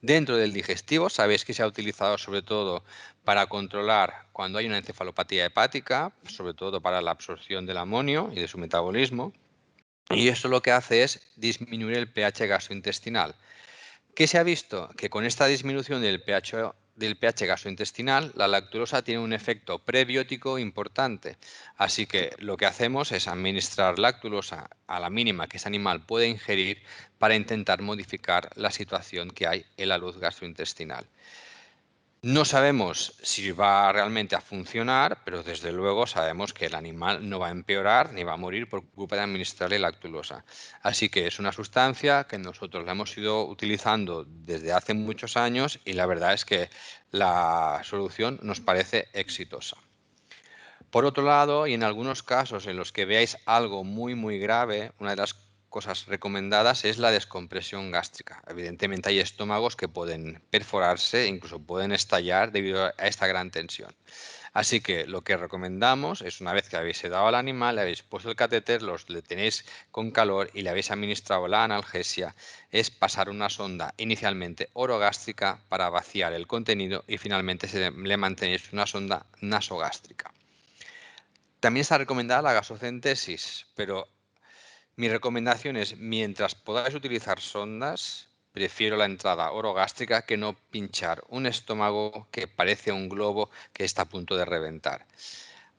Dentro del digestivo, sabéis que se ha utilizado sobre todo para controlar cuando hay una encefalopatía hepática, sobre todo para la absorción del amonio y de su metabolismo. Y esto lo que hace es disminuir el pH gastrointestinal. ¿Qué se ha visto? Que con esta disminución del pH gastrointestinal, la lactulosa tiene un efecto prebiótico importante. Así que lo que hacemos es administrar lactulosa a la mínima que ese animal puede ingerir para intentar modificar la situación que hay en la luz gastrointestinal. No sabemos si va realmente a funcionar, pero desde luego sabemos que el animal no va a empeorar ni va a morir por culpa de administrarle lactulosa. Así que es una sustancia que nosotros la hemos ido utilizando desde hace muchos años y la verdad es que la solución nos parece exitosa. Por otro lado, y en algunos casos en los que veáis algo muy grave, una de las cosas recomendadas es la descompresión gástrica. Evidentemente hay estómagos que pueden perforarse, incluso pueden estallar debido a esta gran tensión. Así que lo que recomendamos es, una vez que habéis sedado al animal, le habéis puesto el catéter, le tenéis con calor y le habéis administrado la analgesia, es pasar una sonda inicialmente orogástrica para vaciar el contenido y finalmente le mantenéis una sonda nasogástrica. También está recomendada la gasocentesis, pero mi recomendación es, mientras podáis utilizar sondas, prefiero la entrada orogástrica que no pinchar un estómago que parece un globo que está a punto de reventar.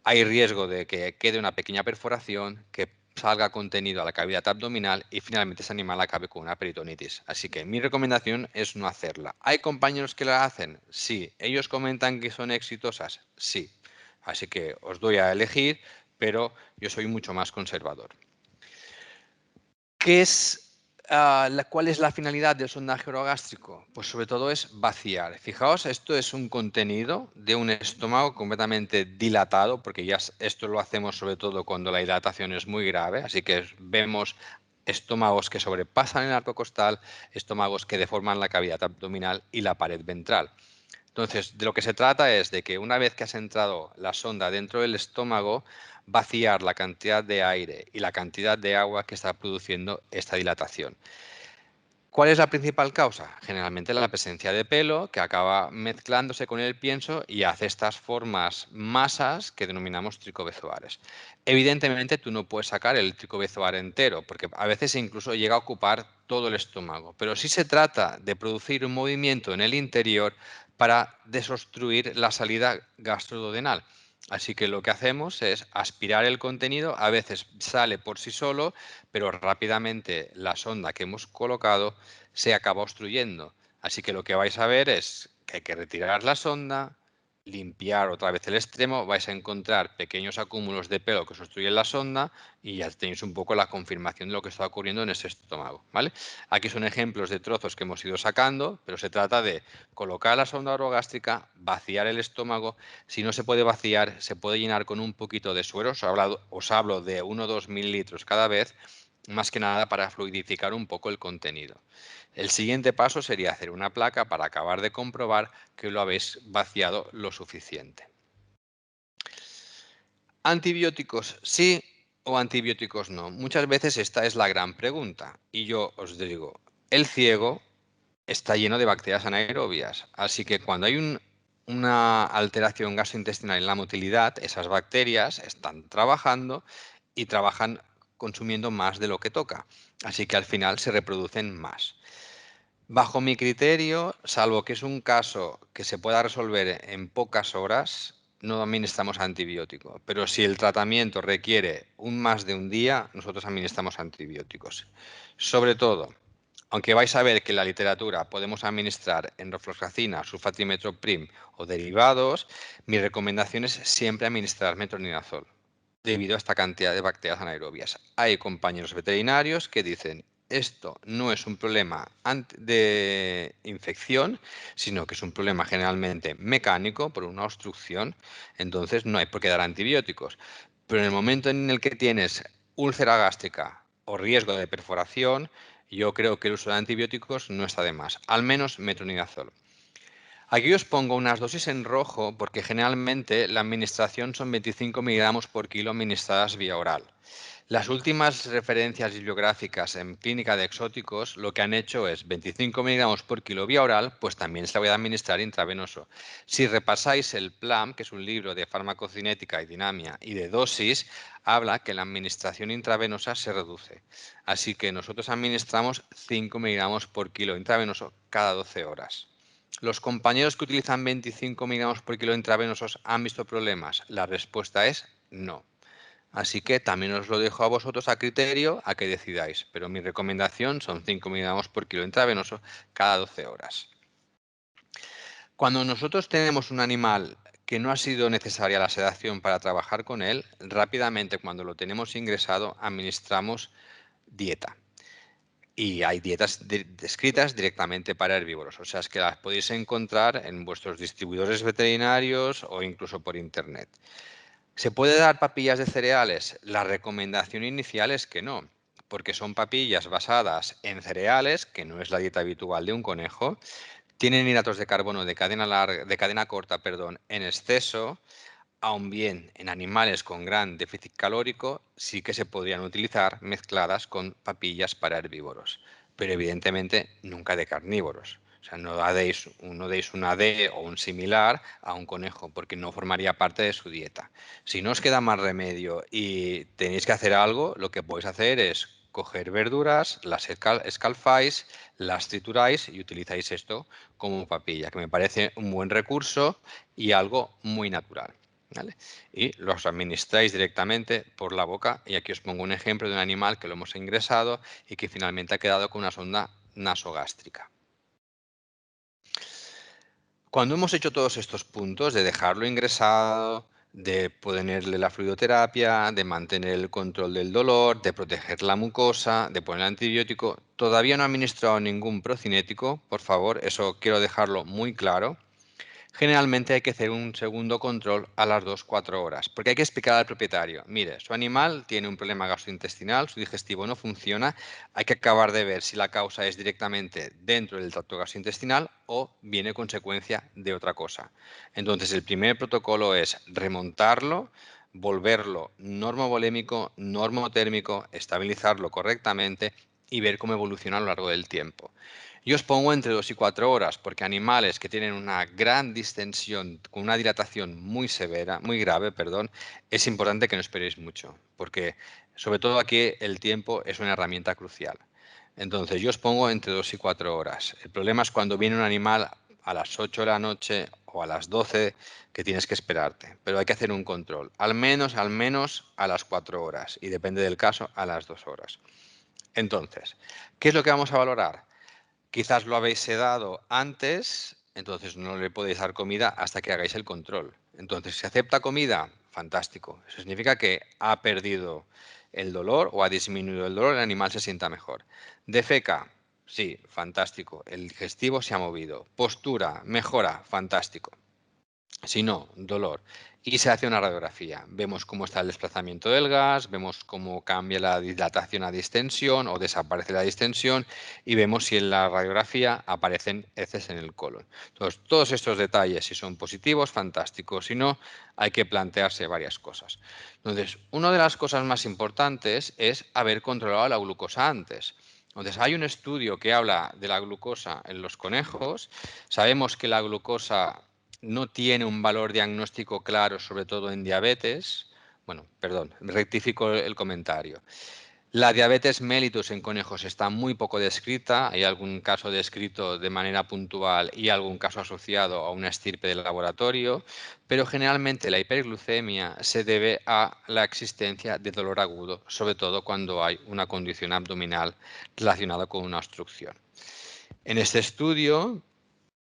Hay riesgo de que quede una pequeña perforación, que salga contenido a la cavidad abdominal y finalmente ese animal acabe con una peritonitis. Así que mi recomendación es no hacerla. ¿Hay compañeros que la hacen? Sí. ¿Ellos comentan que son exitosas? Sí. Así que os doy a elegir, pero yo soy mucho más conservador. ¿Cuál es la finalidad del sondaje orogástrico? Pues sobre todo es vaciar. Fijaos, esto es un contenido de un estómago completamente dilatado, porque esto lo hacemos sobre todo cuando la dilatación es muy grave, así que vemos estómagos que sobrepasan el arco costal, estómagos que deforman la cavidad abdominal y la pared ventral. Entonces, de lo que se trata es de que una vez que has entrado la sonda dentro del estómago, vaciar la cantidad de aire y la cantidad de agua que está produciendo esta dilatación. ¿Cuál es la principal causa? Generalmente la presencia de pelo que acaba mezclándose con el pienso y hace estas formas masas que denominamos tricobezoares. Evidentemente tú no puedes sacar el tricobezoar entero porque a veces incluso llega a ocupar todo el estómago, pero sí se trata de producir un movimiento en el interior para desobstruir la salida gastroduodenal. Así que lo que hacemos es aspirar el contenido, a veces sale por sí solo, pero rápidamente la sonda que hemos colocado se acaba obstruyendo. Así que lo que vais a ver es que hay que retirar la sonda, limpiar otra vez el extremo, vais a encontrar pequeños acúmulos de pelo que os obstruyen la sonda y ya tenéis un poco la confirmación de lo que está ocurriendo en ese estómago, ¿vale? Aquí son ejemplos de trozos que hemos ido sacando, pero se trata de colocar la sonda orogástrica, vaciar el estómago. Si no se puede vaciar, se puede llenar con un poquito de suero. Os hablo de 1 o 2 mililitros cada vez, más que nada para fluidificar un poco el contenido. El siguiente paso sería hacer una placa para acabar de comprobar que lo habéis vaciado lo suficiente. ¿Antibióticos sí o antibióticos no? Muchas veces esta es la gran pregunta. Y yo os digo, el ciego está lleno de bacterias anaerobias. Así que cuando hay una alteración gastrointestinal en la motilidad, esas bacterias están trabajando y trabajan consumiendo más de lo que toca. Así que al final se reproducen más. Bajo mi criterio, salvo que es un caso que se pueda resolver en pocas horas, no administramos antibiótico. Pero si el tratamiento requiere más de un día, nosotros administramos antibióticos. Sobre todo, aunque vais a ver que en la literatura podemos administrar enrofloxacina, sulfatrimetoprim o derivados, mi recomendación es siempre administrar metronidazol debido a esta cantidad de bacterias anaerobias. Hay compañeros veterinarios que dicen esto no es un problema de infección, sino que es un problema generalmente mecánico por una obstrucción, entonces no hay por qué dar antibióticos. Pero en el momento en el que tienes úlcera gástrica o riesgo de perforación, yo creo que el uso de antibióticos no está de más, al menos metronidazol. Aquí os pongo unas dosis en rojo porque generalmente la administración son 25 miligramos por kilo administradas vía oral. Las últimas referencias bibliográficas en clínica de exóticos lo que han hecho es 25 miligramos por kilo vía oral, pues también se la voy a administrar intravenoso. Si repasáis el PLAM, que es un libro de farmacocinética y dinamia y de dosis, habla que la administración intravenosa se reduce. Así que nosotros administramos 5 miligramos por kilo intravenoso cada 12 horas. ¿Los compañeros que utilizan 25 miligramos por kilo intravenosos han visto problemas? La respuesta es no. Así que también os lo dejo a vosotros a criterio a que decidáis, pero mi recomendación son 5 miligramos por kilo intravenoso cada 12 horas. Cuando nosotros tenemos un animal que no ha sido necesaria la sedación para trabajar con él, rápidamente cuando lo tenemos ingresado administramos dieta. Y hay dietas descritas directamente para herbívoros, o sea, es que las podéis encontrar en vuestros distribuidores veterinarios o incluso por internet. ¿Se puede dar papillas de cereales? La recomendación inicial es que no, porque son papillas basadas en cereales, que no es la dieta habitual de un conejo, tienen hidratos de carbono de cadena corta, en exceso, aun bien en animales con gran déficit calórico, sí que se podrían utilizar mezcladas con papillas para herbívoros, pero evidentemente nunca de carnívoros. O sea, no deis una D o un similar a un conejo, porque no formaría parte de su dieta. Si no os queda más remedio y tenéis que hacer algo, lo que podéis hacer es coger verduras, las escalfáis, las trituráis y utilizáis esto como papilla, que me parece un buen recurso y algo muy natural. ¿Vale? Y los administráis directamente por la boca. Y aquí os pongo un ejemplo de un animal que lo hemos ingresado y que finalmente ha quedado con una sonda nasogástrica. Cuando hemos hecho todos estos puntos de dejarlo ingresado, de ponerle la fluidoterapia, de mantener el control del dolor, de proteger la mucosa, de poner el antibiótico, todavía no he administrado ningún procinético, por favor, eso quiero dejarlo muy claro. Generalmente hay que hacer un segundo control a las 2-4 horas, porque hay que explicar al propietario, mire, su animal tiene un problema gastrointestinal, su digestivo no funciona, hay que acabar de ver si la causa es directamente dentro del tracto gastrointestinal o viene consecuencia de otra cosa. Entonces, el primer protocolo es remontarlo, volverlo normovolémico, normotérmico, estabilizarlo correctamente y ver cómo evoluciona a lo largo del tiempo. Yo os pongo entre 2 y 4 horas, porque animales que tienen una gran distensión, con una dilatación muy severa, muy grave, es importante que no esperéis mucho, porque sobre todo aquí el tiempo es una herramienta crucial. Entonces, yo os pongo entre 2 y 4 horas. El problema es cuando viene un animal a las 8 de la noche o a las 12 que tienes que esperarte, pero hay que hacer un control, al menos a las 4 horas y depende del caso a las 2 horas. Entonces, ¿qué es lo que vamos a valorar? Quizás lo habéis sedado antes entonces no le podéis dar comida hasta que hagáis el control. Entonces, si acepta comida, fantástico. Eso significa que ha perdido el dolor o ha disminuido el dolor, el animal se sienta mejor. Defeca, sí, fantástico. El digestivo se ha movido. Postura, mejora, fantástico. Si no, dolor. Y se hace una radiografía. Vemos cómo está el desplazamiento del gas, vemos cómo cambia la dilatación a distensión o desaparece la distensión y vemos si en la radiografía aparecen heces en el colon. Entonces, todos estos detalles, si son positivos, fantástico. Si no, hay que plantearse varias cosas. Entonces, una de las cosas más importantes es haber controlado la glucosa antes. Entonces, hay un estudio que habla de la glucosa en los conejos. Sabemos que la glucosa no tiene un valor diagnóstico claro, sobre todo en diabetes. Bueno, perdón, rectifico el comentario. La diabetes mellitus en conejos está muy poco descrita. Hay algún caso descrito de manera puntual y algún caso asociado a una estirpe del laboratorio, pero generalmente la hiperglucemia se debe a la existencia de dolor agudo, sobre todo cuando hay una condición abdominal relacionada con una obstrucción. En este estudio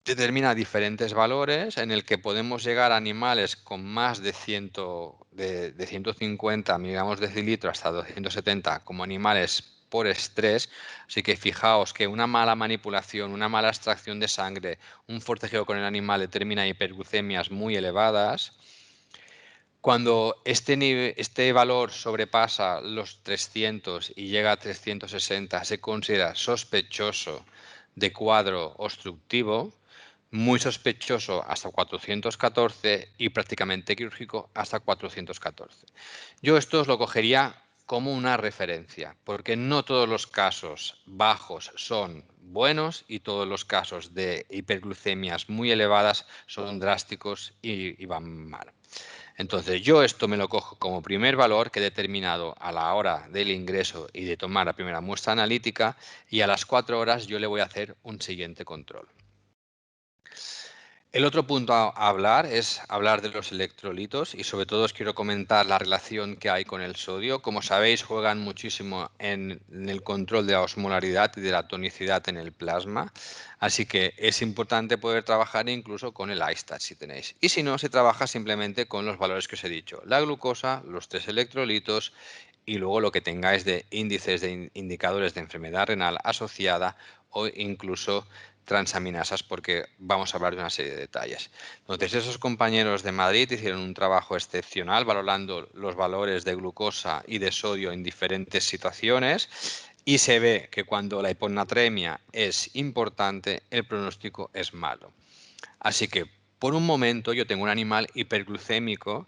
determina diferentes valores en el que podemos llegar a animales con más de 150 miligramos de decilitro hasta 270 como animales por estrés. Así que fijaos que una mala manipulación, una mala extracción de sangre, un forcejeo con el animal determina hiperglucemias muy elevadas. Cuando este valor sobrepasa los 300 y llega a 360, se considera sospechoso de cuadro obstructivo, muy sospechoso hasta 414 y prácticamente quirúrgico hasta 414. Yo esto os lo cogería como una referencia, porque no todos los casos bajos son buenos y todos los casos de hiperglucemias muy elevadas son drásticos y van mal. Entonces yo esto me lo cojo como primer valor que he determinado a la hora del ingreso y de tomar la primera muestra analítica y a las 4 horas yo le voy a hacer un siguiente control. El otro punto a hablar es hablar de los electrolitos y sobre todo os quiero comentar la relación que hay con el sodio. Como sabéis, juegan muchísimo en el control de la osmolaridad y de la tonicidad en el plasma, así que es importante poder trabajar incluso con el iStat si tenéis. Y si no, se trabaja simplemente con los valores que os he dicho, la glucosa, los 3 electrolitos y luego lo que tengáis de índices de indicadores de enfermedad renal asociada o incluso transaminasas, porque vamos a hablar de una serie de detalles. Entonces, esos compañeros de Madrid hicieron un trabajo excepcional valorando los valores de glucosa y de sodio en diferentes situaciones y se ve que cuando la hiponatremia es importante, el pronóstico es malo. Así que, por un momento, yo tengo un animal hiperglucémico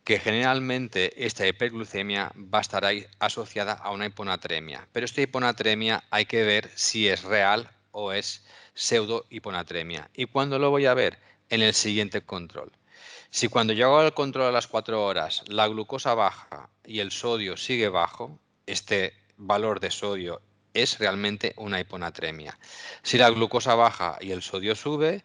que generalmente esta hiperglucemia va a estar ahí asociada a una hiponatremia. Pero esta hiponatremia hay que ver si es real o es pseudo hiponatremia. ¿Y cuándo lo voy a ver? En el siguiente control. Si cuando yo hago el control a las 4 horas la glucosa baja y el sodio sigue bajo, este valor de sodio es realmente una hiponatremia. Si la glucosa baja y el sodio sube,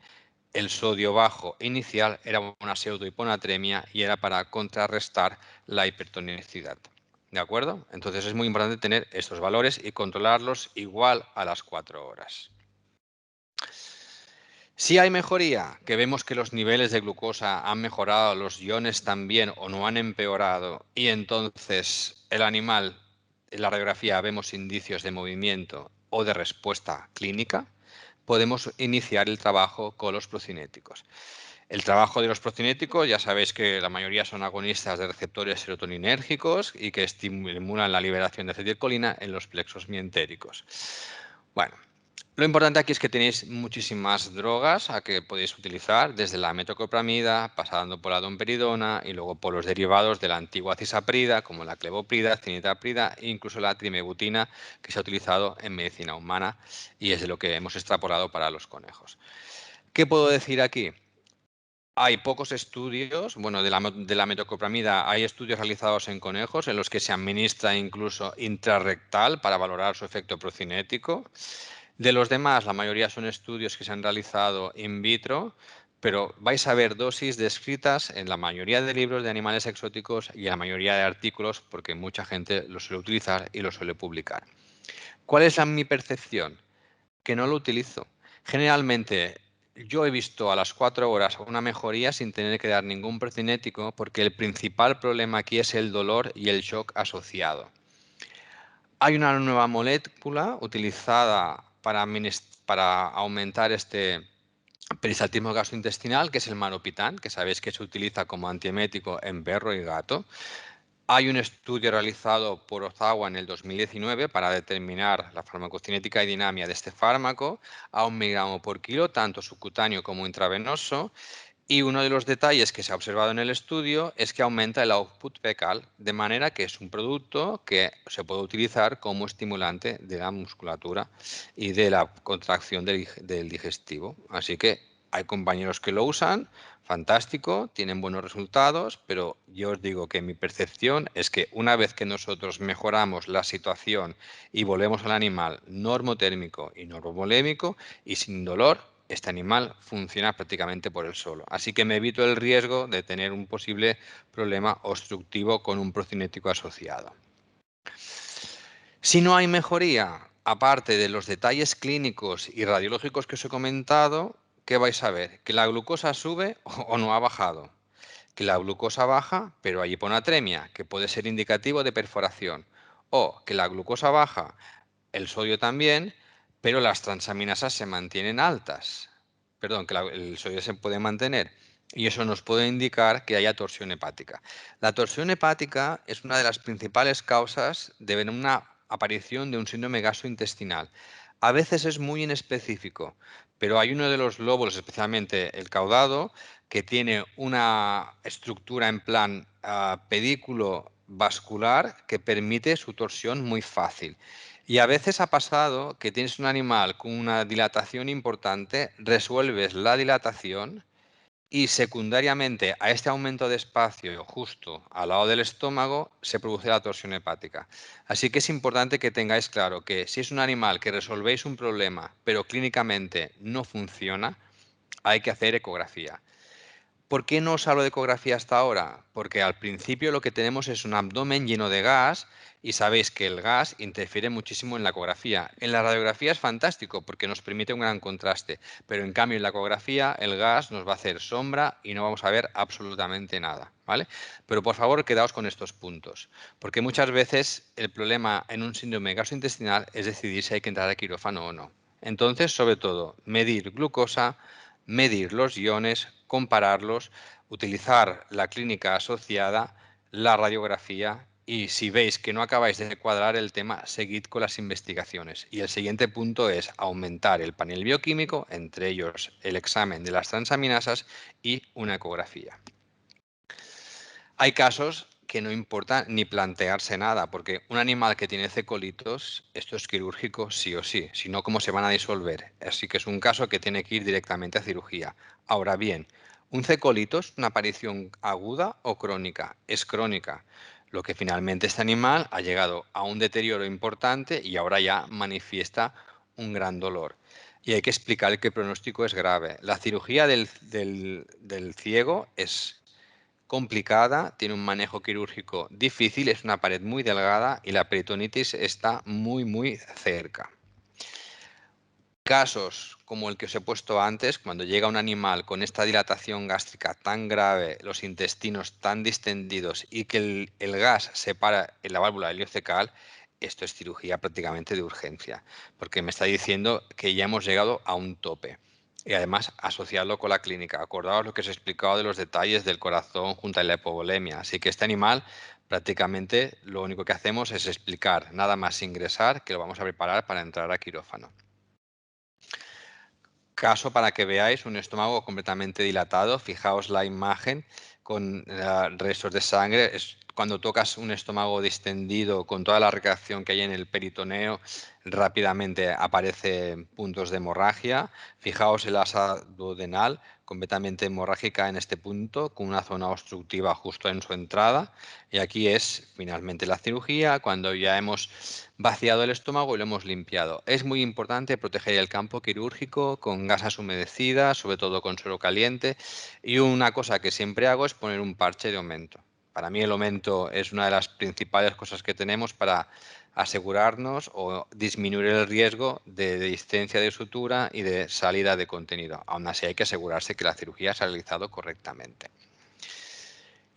el sodio bajo inicial era una pseudohiponatremia y era para contrarrestar la hipertonicidad. ¿De acuerdo? Entonces es muy importante tener estos valores y controlarlos igual a las 4 horas. Si hay mejoría, que vemos que los niveles de glucosa han mejorado, los iones también o no han empeorado, y entonces el animal, en la radiografía vemos indicios de movimiento o de respuesta clínica, podemos iniciar el trabajo con los procinéticos. El trabajo de los procinéticos, ya sabéis que la mayoría son agonistas de receptores serotoninérgicos y que estimulan la liberación de acetilcolina en los plexos mientéricos. Bueno, lo importante aquí es que tenéis muchísimas drogas a que podéis utilizar, desde la metoclopramida, pasando por la domperidona y luego por los derivados de la antigua cisaprida, como la clevoprida, cinetaprida e incluso la trimebutina, que se ha utilizado en medicina humana y es de lo que hemos extrapolado para los conejos. ¿Qué puedo decir aquí? Hay pocos estudios, bueno, de la metoclopramida hay estudios realizados en conejos en los que se administra incluso intrarrectal para valorar su efecto procinético. De los demás, la mayoría son estudios que se han realizado in vitro, pero vais a ver dosis descritas en la mayoría de libros de animales exóticos y en la mayoría de artículos porque mucha gente lo suele utilizar y lo suele publicar. ¿Cuál es mi percepción? Que no lo utilizo. Generalmente yo he visto a las 4 horas una mejoría sin tener que dar ningún procinético, porque el principal problema aquí es el dolor y el shock asociado. Hay una nueva molécula utilizada para aumentar este peristaltismo gastrointestinal, que es el maropitán, que sabéis que se utiliza como antiemético en perro y gato. Hay un estudio realizado por Ozawa en el 2019 para determinar la farmacocinética y dinámica de este fármaco a 1 miligramo por kilo, tanto subcutáneo como intravenoso. Y uno de los detalles que se ha observado en el estudio es que aumenta el output fecal, de manera que es un producto que se puede utilizar como estimulante de la musculatura y de la contracción del digestivo. Así que hay compañeros que lo usan, fantástico, tienen buenos resultados, pero yo os digo que mi percepción es que una vez que nosotros mejoramos la situación y volvemos al animal normotérmico y normovolémico y sin dolor, este animal funciona prácticamente por él solo. Así que me evito el riesgo de tener un posible problema obstructivo con un procinético asociado. Si no hay mejoría, aparte de los detalles clínicos y radiológicos que os he comentado, ¿qué vais a ver? ¿Que la glucosa sube o no ha bajado? Que la glucosa baja, pero hay hiponatremia, que puede ser indicativo de perforación. O que la glucosa baja, el sodio también, pero las transaminasas se mantienen altas. Perdón, que el sodio se puede mantener. Y eso nos puede indicar que haya torsión hepática. La torsión hepática es una de las principales causas de una aparición de un síndrome gastrointestinal. A veces es muy inespecífico, pero hay uno de los lóbulos, especialmente el caudado, que tiene una estructura en plan pedículo vascular que permite su torsión muy fácil. Y a veces ha pasado que tienes un animal con una dilatación importante, resuelves la dilatación y secundariamente a este aumento de espacio justo al lado del estómago se produce la torsión hepática. Así que es importante que tengáis claro que si es un animal que resolvéis un problema pero clínicamente no funciona, hay que hacer ecografía. ¿Por qué no os hablo de ecografía hasta ahora? Porque al principio lo que tenemos es un abdomen lleno de gas y sabéis que el gas interfiere muchísimo en la ecografía. En la radiografía es fantástico porque nos permite un gran contraste, pero en cambio en la ecografía el gas nos va a hacer sombra y no vamos a ver absolutamente nada, ¿vale? Pero por favor quedaos con estos puntos, porque muchas veces el problema en un síndrome gastrointestinal es decidir si hay que entrar a quirófano o no. Entonces, sobre todo, medir glucosa, medir los iones, compararlos, utilizar la clínica asociada, la radiografía y si veis que no acabáis de cuadrar el tema, seguid con las investigaciones. Y el siguiente punto es aumentar el panel bioquímico, entre ellos el examen de las transaminasas y una ecografía. Hay casos que no importa ni plantearse nada, porque un animal que tiene cecolitos, esto es quirúrgico sí o sí, si no, ¿cómo se van a disolver? Así que es un caso que tiene que ir directamente a cirugía. Ahora bien, ¿un cecolito es una aparición aguda o crónica? Es crónica, lo que finalmente este animal ha llegado a un deterioro importante y ahora ya manifiesta un gran dolor. Y hay que explicar que el pronóstico es grave. La cirugía del ciego es complicada, tiene un manejo quirúrgico difícil, es una pared muy delgada y la peritonitis está muy cerca. Casos como el que os he puesto antes, cuando llega un animal con esta dilatación gástrica tan grave, los intestinos tan distendidos y que el gas se para en la válvula iliocecal, esto es cirugía prácticamente de urgencia, porque me está diciendo que ya hemos llegado a un tope. Y además asociarlo con la clínica. Acordaos lo que os he explicado de los detalles del corazón junto a la hipovolemia. Así que este animal prácticamente lo único que hacemos es explicar, nada más ingresar, que lo vamos a preparar para entrar a quirófano. Caso para que veáis un estómago completamente dilatado. Fijaos la imagen con restos de sangre. Es cuando tocas un estómago distendido con toda la recreación que hay en el peritoneo, rápidamente aparecen puntos de hemorragia. Fijaos el asa duodenal completamente hemorrágica en este punto, con una zona obstructiva justo en su entrada. Y aquí es finalmente la cirugía, cuando ya hemos vaciado el estómago y lo hemos limpiado. Es muy importante proteger el campo quirúrgico con gasas humedecidas, sobre todo con suelo caliente. Y una cosa que siempre hago es poner un parche de aumento. Para mí el aumento es una de las principales cosas que tenemos para asegurarnos o disminuir el riesgo de discencia de sutura y de salida de contenido. Aún así hay que asegurarse que la cirugía se ha realizado correctamente.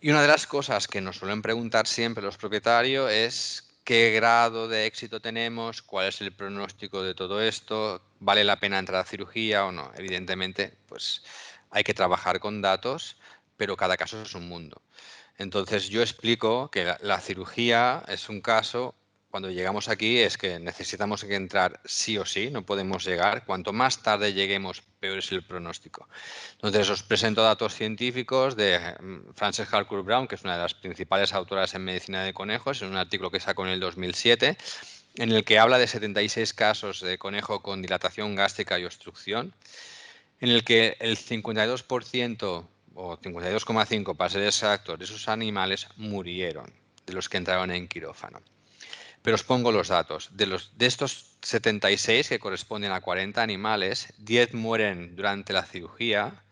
Y una de las cosas que nos suelen preguntar siempre los propietarios es qué grado de éxito tenemos, cuál es el pronóstico de todo esto, vale la pena entrar a cirugía o no. Evidentemente, pues hay que trabajar con datos, pero cada caso es un mundo. Entonces yo explico que la cirugía es un caso, cuando llegamos aquí es que necesitamos que entrar sí o sí, no podemos llegar. Cuanto más tarde lleguemos, peor es el pronóstico. Entonces os presento datos científicos de Frances Harcourt Brown, que es una de las principales autoras en medicina de conejos, en un artículo que sacó en el 2007, en el que habla de 76 casos de conejo con dilatación gástrica y obstrucción, en el que el 52% o 52,5% para ser exactos de esos animales murieron, de los que entraron en quirófano. Pero os pongo los datos. De estos 76, que corresponden a 40 animales, 10 mueren durante la cirugía,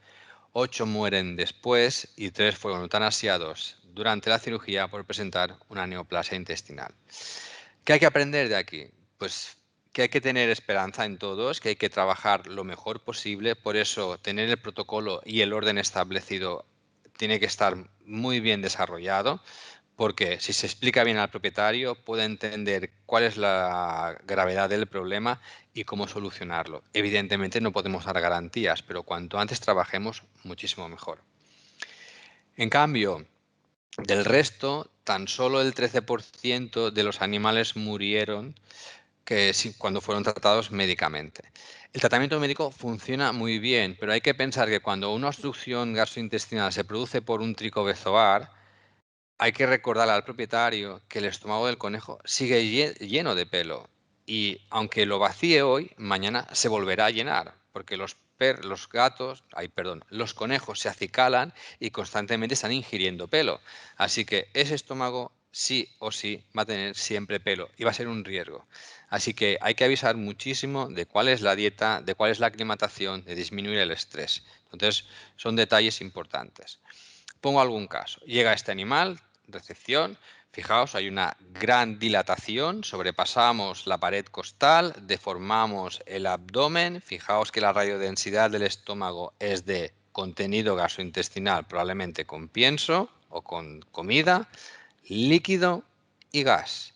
8 mueren después y 3 fueron eutanasiados durante la cirugía por presentar una neoplasia intestinal. ¿Qué hay que aprender de aquí? Pues que hay que tener esperanza en todos, que hay que trabajar lo mejor posible, por eso tener el protocolo y el orden establecido tiene que estar muy bien desarrollado, porque si se explica bien al propietario puede entender cuál es la gravedad del problema y cómo solucionarlo. Evidentemente no podemos dar garantías, pero cuanto antes trabajemos, muchísimo mejor. En cambio, del resto, tan solo el 13% de los animales murieron cuando fueron tratados médicamente. El tratamiento médico funciona muy bien, pero hay que pensar que cuando una obstrucción gastrointestinal se produce por un tricobezoar, hay que recordarle al propietario que el estómago del conejo sigue lleno de pelo y aunque lo vacíe hoy, mañana se volverá a llenar, porque los conejos se acicalan y constantemente están ingiriendo pelo. Así que ese estómago sí o sí va a tener siempre pelo y va a ser un riesgo. Así que hay que avisar muchísimo de cuál es la dieta, de cuál es la aclimatación, de disminuir el estrés. Entonces, son detalles importantes. Pongo algún caso. Llega este animal, recepción, fijaos, hay una gran dilatación, sobrepasamos la pared costal, deformamos el abdomen, fijaos que la radiodensidad del estómago es de contenido gastrointestinal, probablemente con pienso o con comida, líquido y gas.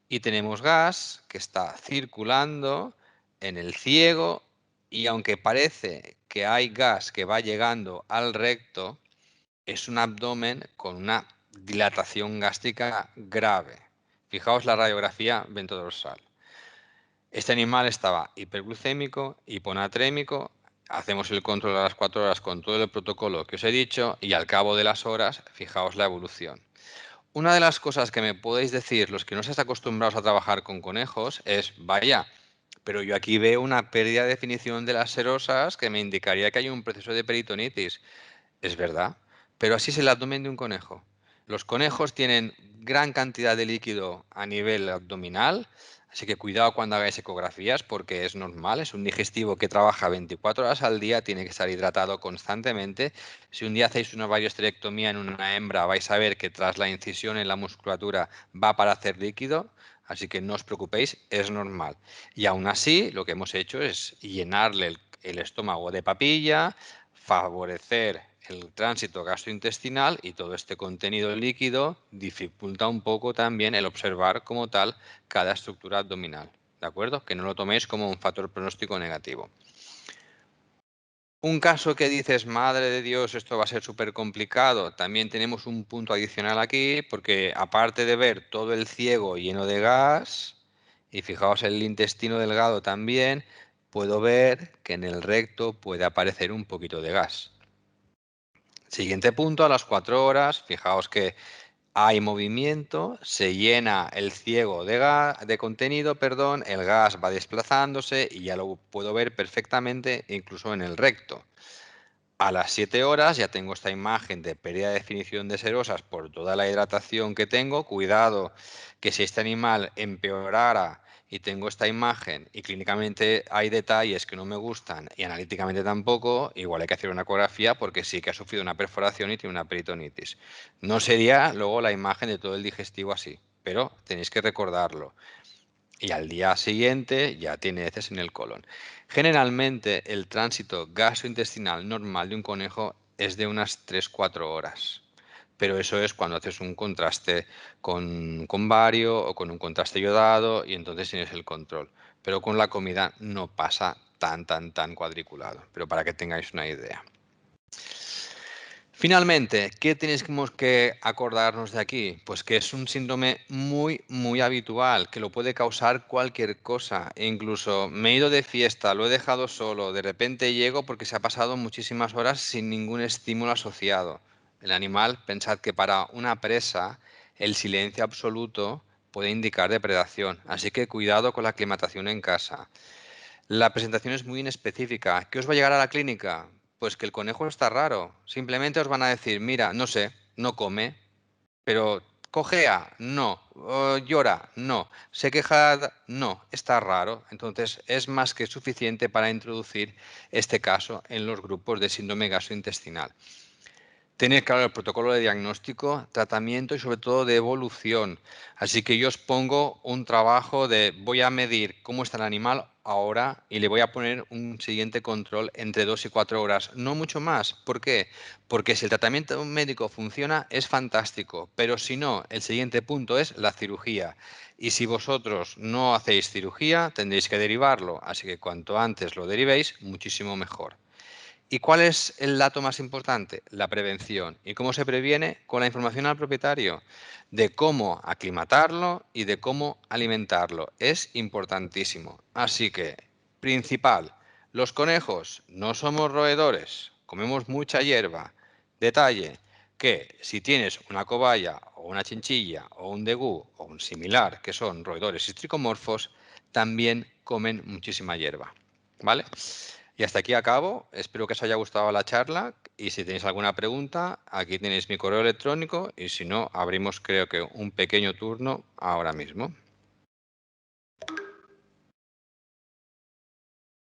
Y tenemos gas que está circulando en el ciego y aunque parece que hay gas que va llegando al recto, es un abdomen con una dilatación gástrica grave. Fijaos la radiografía ventodorsal. Este animal estaba hiperglucémico, hiponatrémico. Hacemos el control a las 4 horas con todo el protocolo que os he dicho y al cabo de las horas, fijaos la evolución. Una de las cosas que me podéis decir los que no estáis acostumbrados a trabajar con conejos es, vaya, pero yo aquí veo una pérdida de definición de las serosas que me indicaría que hay un proceso de peritonitis. Es verdad, pero así es el abdomen de un conejo. Los conejos tienen gran cantidad de líquido a nivel abdominal, así que cuidado cuando hagáis ecografías porque es normal, es un digestivo que trabaja 24 horas al día, tiene que estar hidratado constantemente. Si un día hacéis una varioesterectomía en una hembra, vais a ver que tras la incisión en la musculatura va para hacer líquido, así que no os preocupéis, es normal. Y aún así, lo que hemos hecho es llenarle el estómago de papilla, favorecer el tránsito gastrointestinal y todo este contenido líquido dificulta un poco también el observar como tal cada estructura abdominal. ¿De acuerdo? Que no lo toméis como un factor pronóstico negativo. Un caso que dices, madre de Dios, esto va a ser súper complicado. También tenemos un punto adicional aquí, porque aparte de ver todo el ciego lleno de gas, y fijaos el intestino delgado también, puedo ver que en el recto puede aparecer un poquito de gas. Siguiente punto, a las 4 horas, fijaos que hay movimiento, se llena el ciego de contenido, perdón, el gas va desplazándose y ya lo puedo ver perfectamente incluso en el recto. A las 7 horas ya tengo esta imagen de pérdida de definición de serosas por toda la hidratación que tengo. Cuidado que si este animal empeorara y tengo esta imagen y clínicamente hay detalles que no me gustan y analíticamente tampoco, igual hay que hacer una ecografía porque sí que ha sufrido una perforación y tiene una peritonitis. No sería luego la imagen de todo el digestivo así. pero tenéis que recordarlo. Y al día siguiente ya tiene heces en el colon. Generalmente el tránsito gastrointestinal normal de un conejo es de unas 3-4 horas. Pero eso es cuando haces un contraste con bario o con un contraste iodado y entonces tienes el control. Pero con la comida no pasa tan cuadriculado. Pero para que tengáis una idea. Finalmente, ¿qué tenemos que acordarnos de aquí? Pues que es un síndrome muy habitual, que lo puede causar cualquier cosa. E incluso me he ido de fiesta, lo he dejado solo, de repente llego porque se ha pasado muchísimas horas sin ningún estímulo asociado. El animal, pensad que para una presa el silencio absoluto puede indicar depredación, así que cuidado con la aclimatación en casa. La presentación es muy inespecífica. ¿Qué os va a llegar a la clínica? Pues que el conejo está raro. Simplemente os van a decir, mira, no sé, no come, pero cojea, no, llora, no, se queja, no, está raro. Entonces es más que suficiente para introducir este caso en los grupos de síndrome gastrointestinal. Tener claro el protocolo de diagnóstico, tratamiento y sobre todo de evolución. Así que yo os pongo un trabajo de voy a medir cómo está el animal ahora y le voy a poner un siguiente control entre 2 y 4 horas, no mucho más. ¿Por qué? Porque si el tratamiento médico funciona es fantástico, pero si no, el siguiente punto es la cirugía. Y si vosotros no hacéis cirugía, tendréis que derivarlo. Así que cuanto antes lo derivéis, muchísimo mejor. ¿Y cuál es el dato más importante? La prevención. ¿Y cómo se previene? Con la información al propietario de cómo aclimatarlo y de cómo alimentarlo. Es importantísimo. Así que, principal, los conejos no somos roedores, comemos mucha hierba. Detalle, que si tienes una cobaya o una chinchilla o un degú o un similar, que son roedores histricomorfos, también comen muchísima hierba. ¿Vale? Y hasta aquí acabo. Espero que os haya gustado la charla y si tenéis alguna pregunta, aquí tenéis mi correo electrónico y si no, abrimos creo que un pequeño turno ahora mismo.